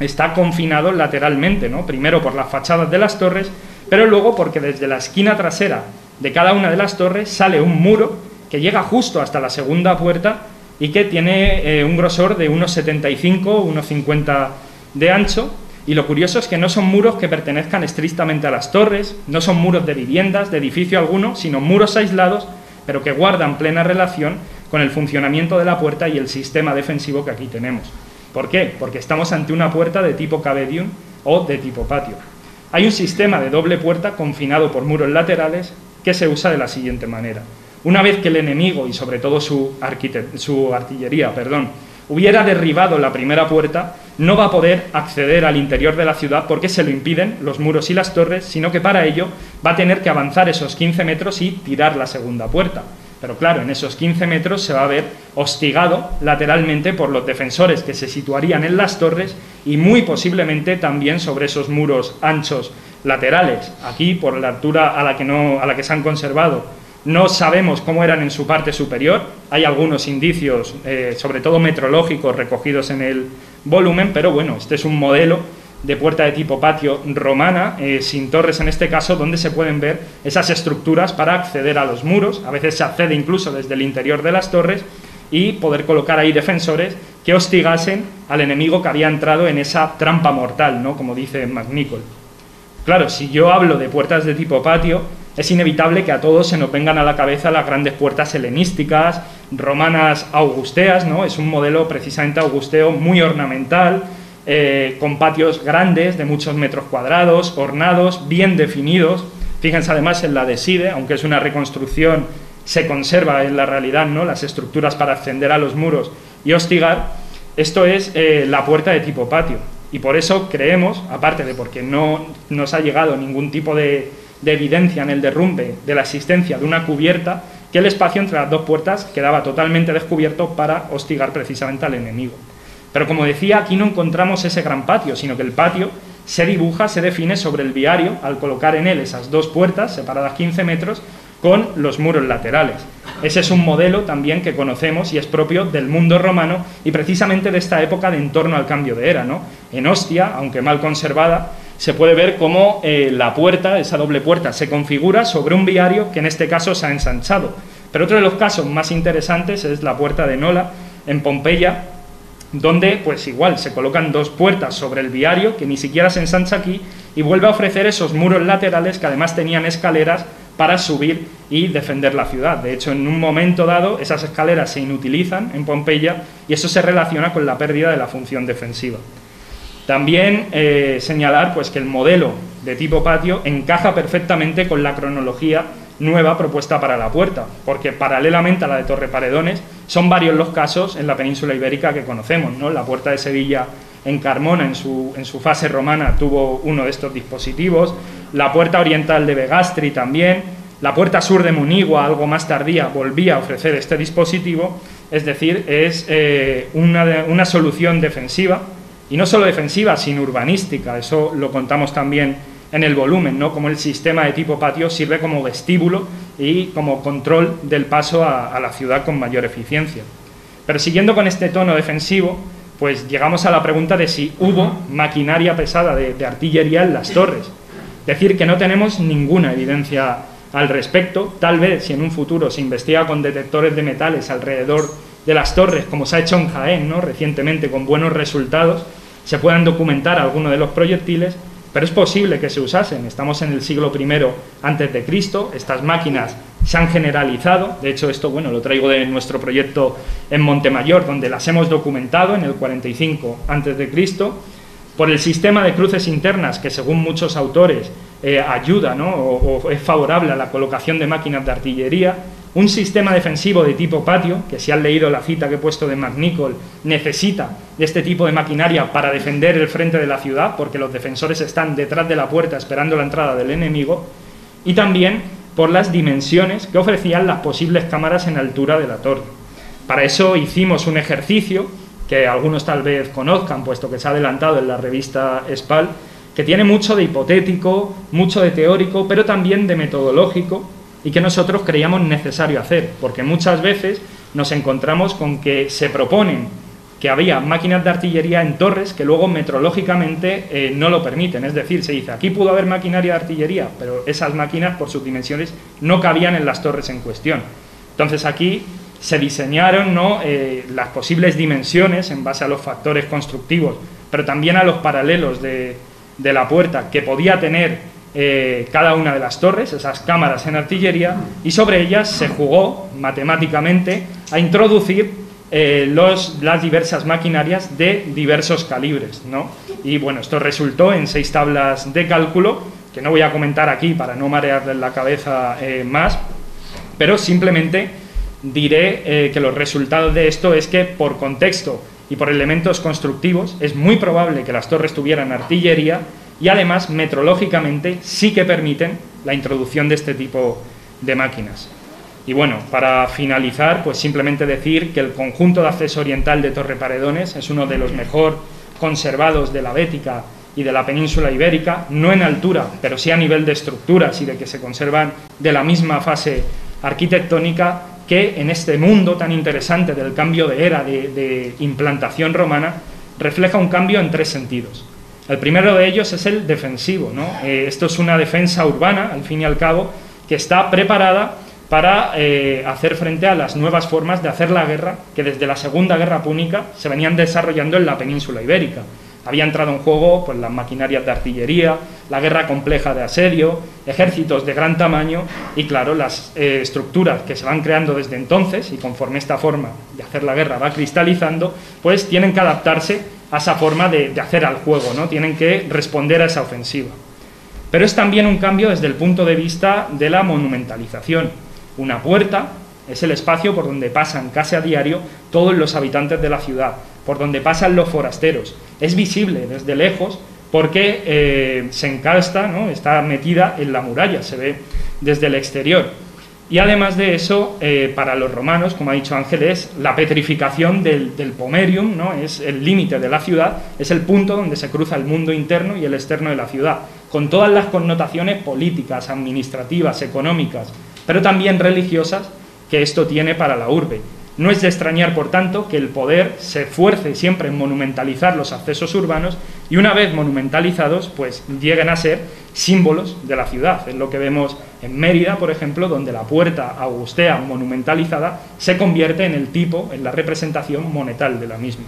está confinado lateralmente, ¿no?, primero por las fachadas de las torres, pero luego porque desde la esquina trasera de cada una de las torres sale un muro que llega justo hasta la segunda puerta y que tiene un grosor de unos 75, unos 50 de ancho, y lo curioso es que no son muros que pertenezcan estrictamente a las torres, no son muros de viviendas, de edificio alguno, sino muros aislados, pero que guardan plena relación con el funcionamiento de la puerta y el sistema defensivo que aquí tenemos. ¿Por qué? Porque estamos ante una puerta de tipo cavedium o de tipo patio. Hay un sistema de doble puerta confinado por muros laterales que se usa de la siguiente manera. Una vez que el enemigo y sobre todo su artillería hubiera derribado la primera puerta, no va a poder acceder al interior de la ciudad porque se lo impiden los muros y las torres, sino que para ello va a tener que avanzar esos 15 metros y tirar la segunda puerta. Pero claro, en esos 15 metros se va a ver hostigado lateralmente por los defensores que se situarían en las torres y muy posiblemente también sobre esos muros anchos laterales. Aquí, por la altura a la que se han conservado, no sabemos cómo eran en su parte superior, hay algunos indicios, sobre todo metrológicos, recogidos en el volumen, pero bueno, este es un modelo de puerta de tipo patio romana, sin torres en este caso, donde se pueden ver esas estructuras para acceder a los muros. A veces se accede incluso desde el interior de las torres y poder colocar ahí defensores que hostigasen al enemigo que había entrado en esa trampa mortal, ¿no?, como dice MacNicol. Claro, si yo hablo de puertas de tipo patio, es inevitable que a todos se nos vengan a la cabeza las grandes puertas helenísticas, romanas augusteas, ¿no? Es un modelo precisamente augusteo muy ornamental, con patios grandes de muchos metros cuadrados, ornados, bien definidos. Fíjense además en la de Side, aunque es una reconstrucción, se conserva en la realidad, ¿no?, las estructuras para ascender a los muros y hostigar. Esto es la puerta de tipo patio, y por eso creemos, aparte de porque no nos ha llegado ningún tipo de evidencia en el derrumbe de la existencia de una cubierta, que el espacio entre las dos puertas quedaba totalmente descubierto para hostigar precisamente al enemigo. Pero como decía, aquí no encontramos ese gran patio, sino que el patio se dibuja, se define sobre el viario al colocar en él esas dos puertas separadas 15 metros con los muros laterales. Ese es un modelo también que conocemos y es propio del mundo romano y precisamente de esta época de en torno al cambio de era, ¿no? En Ostia, aunque mal conservada, se puede ver cómo la puerta, esa doble puerta, se configura sobre un viario que en este caso se ha ensanchado. Pero otro de los casos más interesantes es la puerta de Nola, en Pompeya, donde pues igual se colocan dos puertas sobre el viario, que ni siquiera se ensancha aquí, y vuelve a ofrecer esos muros laterales que además tenían escaleras para subir y defender la ciudad. De hecho, en un momento dado, esas escaleras se inutilizan en Pompeya y eso se relaciona con la pérdida de la función defensiva. También señalar pues, que el modelo de tipo patio encaja perfectamente con la cronología nueva propuesta para la puerta, porque paralelamente a la de Torreparedones son varios los casos en la península ibérica que conocemos, ¿no? La puerta de Sevilla en Carmona, en su fase romana, tuvo uno de estos dispositivos, la puerta oriental de Begastri también, la puerta sur de Munigua, algo más tardía, volvía a ofrecer este dispositivo. Es decir, es una solución defensiva, y no solo defensiva, sino urbanística. Eso lo contamos también en el volumen, ¿no? Como el sistema de tipo patio sirve como vestíbulo y como control del paso a la ciudad con mayor eficiencia. Pero siguiendo con este tono defensivo, pues llegamos a la pregunta de si hubo maquinaria pesada de artillería en las torres. Es decir, que no tenemos ninguna evidencia al respecto. Tal vez si en un futuro se investiga con detectores de metales alrededor de las torres, como se ha hecho en Jaén, ¿no?, recientemente, con buenos resultados, se puedan documentar algunos de los proyectiles, pero es posible que se usasen. Estamos en el siglo I a.C., estas máquinas se han generalizado. De hecho, esto, bueno, lo traigo de nuestro proyecto en Montemayor, donde las hemos documentado en el 45 a.C., por el sistema de cruces internas que, según muchos autores, ayuda, ¿no?, o es favorable a la colocación de máquinas de artillería. Un sistema defensivo de tipo patio, que si han leído la cita que he puesto de MacNicol, necesita de este tipo de maquinaria para defender el frente de la ciudad, porque los defensores están detrás de la puerta esperando la entrada del enemigo, y también por las dimensiones que ofrecían las posibles cámaras en altura de la torre. Para eso hicimos un ejercicio que algunos tal vez conozcan, puesto que se ha adelantado en la revista SPAL, que tiene mucho de hipotético, mucho de teórico, pero también de metodológico, y que nosotros creíamos necesario hacer, porque muchas veces nos encontramos con que se proponen que había máquinas de artillería en torres que luego metrológicamente no lo permiten. Es decir, se dice, aquí pudo haber maquinaria de artillería, pero esas máquinas, por sus dimensiones, no cabían en las torres en cuestión. Entonces aquí se diseñaron, ¿no?, las posibles dimensiones en base a los factores constructivos, pero también a los paralelos de la puerta que podía tener cada una de las torres, esas cámaras en artillería, y sobre ellas se jugó matemáticamente a introducir las diversas maquinarias de diversos calibres, ¿no? Y bueno, esto resultó en 6 tablas de cálculo, que no voy a comentar aquí para no marearles la cabeza más, pero simplemente diré que los resultados de esto es que, por contexto y por elementos constructivos, es muy probable que las torres tuvieran artillería, y además metrológicamente sí que permiten la introducción de este tipo de máquinas. Y bueno, para finalizar, pues simplemente decir que el conjunto de acceso oriental de Torreparedones es uno de los mejor conservados de la Bética y de la península ibérica, no en altura, pero sí a nivel de estructuras y de que se conservan de la misma fase arquitectónica, que en este mundo tan interesante del cambio de era, de implantación romana, refleja un cambio en 3 sentidos. El primero de ellos es el defensivo, ¿no? Esto es una defensa urbana, al fin y al cabo, que está preparada para hacer frente a las nuevas formas de hacer la guerra que desde la Segunda Guerra Púnica se venían desarrollando en la península ibérica. Había entrado en juego pues, las maquinarias de artillería, la guerra compleja de asedio, ejércitos de gran tamaño y, claro, las estructuras que se van creando desde entonces y conforme esta forma de hacer la guerra va cristalizando, pues tienen que adaptarse a esa forma de hacer al juego, ¿no? Tienen que responder a esa ofensiva. Pero es también un cambio desde el punto de vista de la monumentalización. Una puerta es el espacio por donde pasan casi a diario todos los habitantes de la ciudad, por donde pasan los forasteros. Es visible desde lejos porque se encasta, ¿no? Está metida en la muralla, se ve desde el exterior. Y además de eso, para los romanos, como ha dicho Ángel, es la petrificación del pomerium, ¿no? Es el límite de la ciudad, es el punto donde se cruza el mundo interno y el externo de la ciudad, con todas las connotaciones políticas, administrativas, económicas, pero también religiosas que esto tiene para la urbe. No es de extrañar, por tanto, que el poder se esfuerce siempre en monumentalizar los accesos urbanos y una vez monumentalizados, pues lleguen a ser símbolos de la ciudad. Es lo que vemos en Mérida, por ejemplo, donde la puerta augustea monumentalizada se convierte en el tipo, en la representación monetal de la misma.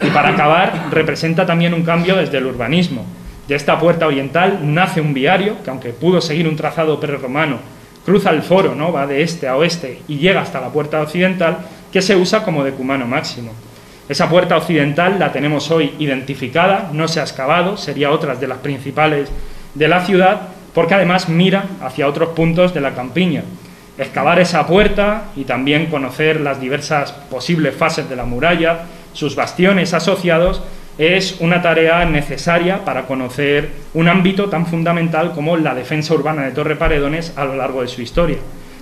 Y para acabar, representa también un cambio desde el urbanismo. De esta puerta oriental nace un viario, que aunque pudo seguir un trazado prerromano, cruza el foro, ¿no? Va de este a oeste y llega hasta la puerta occidental, que se usa como decumano máximo. Esa puerta occidental la tenemos hoy identificada, no se ha excavado, sería otra de las principales de la ciudad, porque además mira hacia otros puntos de la campiña. Excavar esa puerta y también conocer las diversas posibles fases de la muralla, sus bastiones asociados, es una tarea necesaria para conocer un ámbito tan fundamental como la defensa urbana de Torreparedones a lo largo de su historia.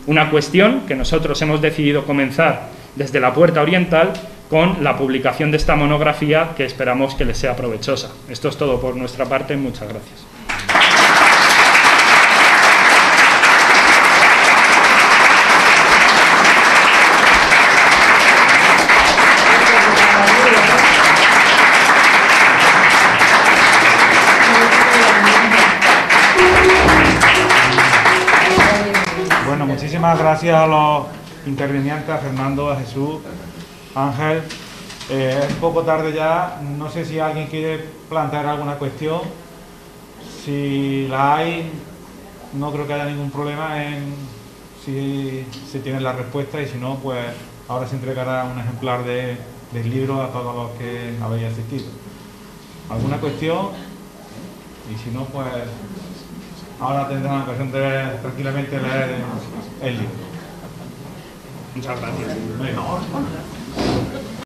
Una cuestión que nosotros hemos decidido comenzar desde la Puerta Oriental con la publicación de esta monografía que esperamos que les sea provechosa. Esto es todo por nuestra parte. Muchas gracias. Muchísimas gracias a los intervinientes, a Fernando, a Jesús, Ángel. Es un poco tarde ya, no sé si alguien quiere plantear alguna cuestión. Si la hay, no creo que haya ningún problema en si se tiene la respuesta y si no, pues ahora se entregará un ejemplar del libro a todos los que habéis asistido. ¿Alguna cuestión? Y si no, pues ahora tendrán la ocasión de tranquilamente leer el libro. Muchas gracias.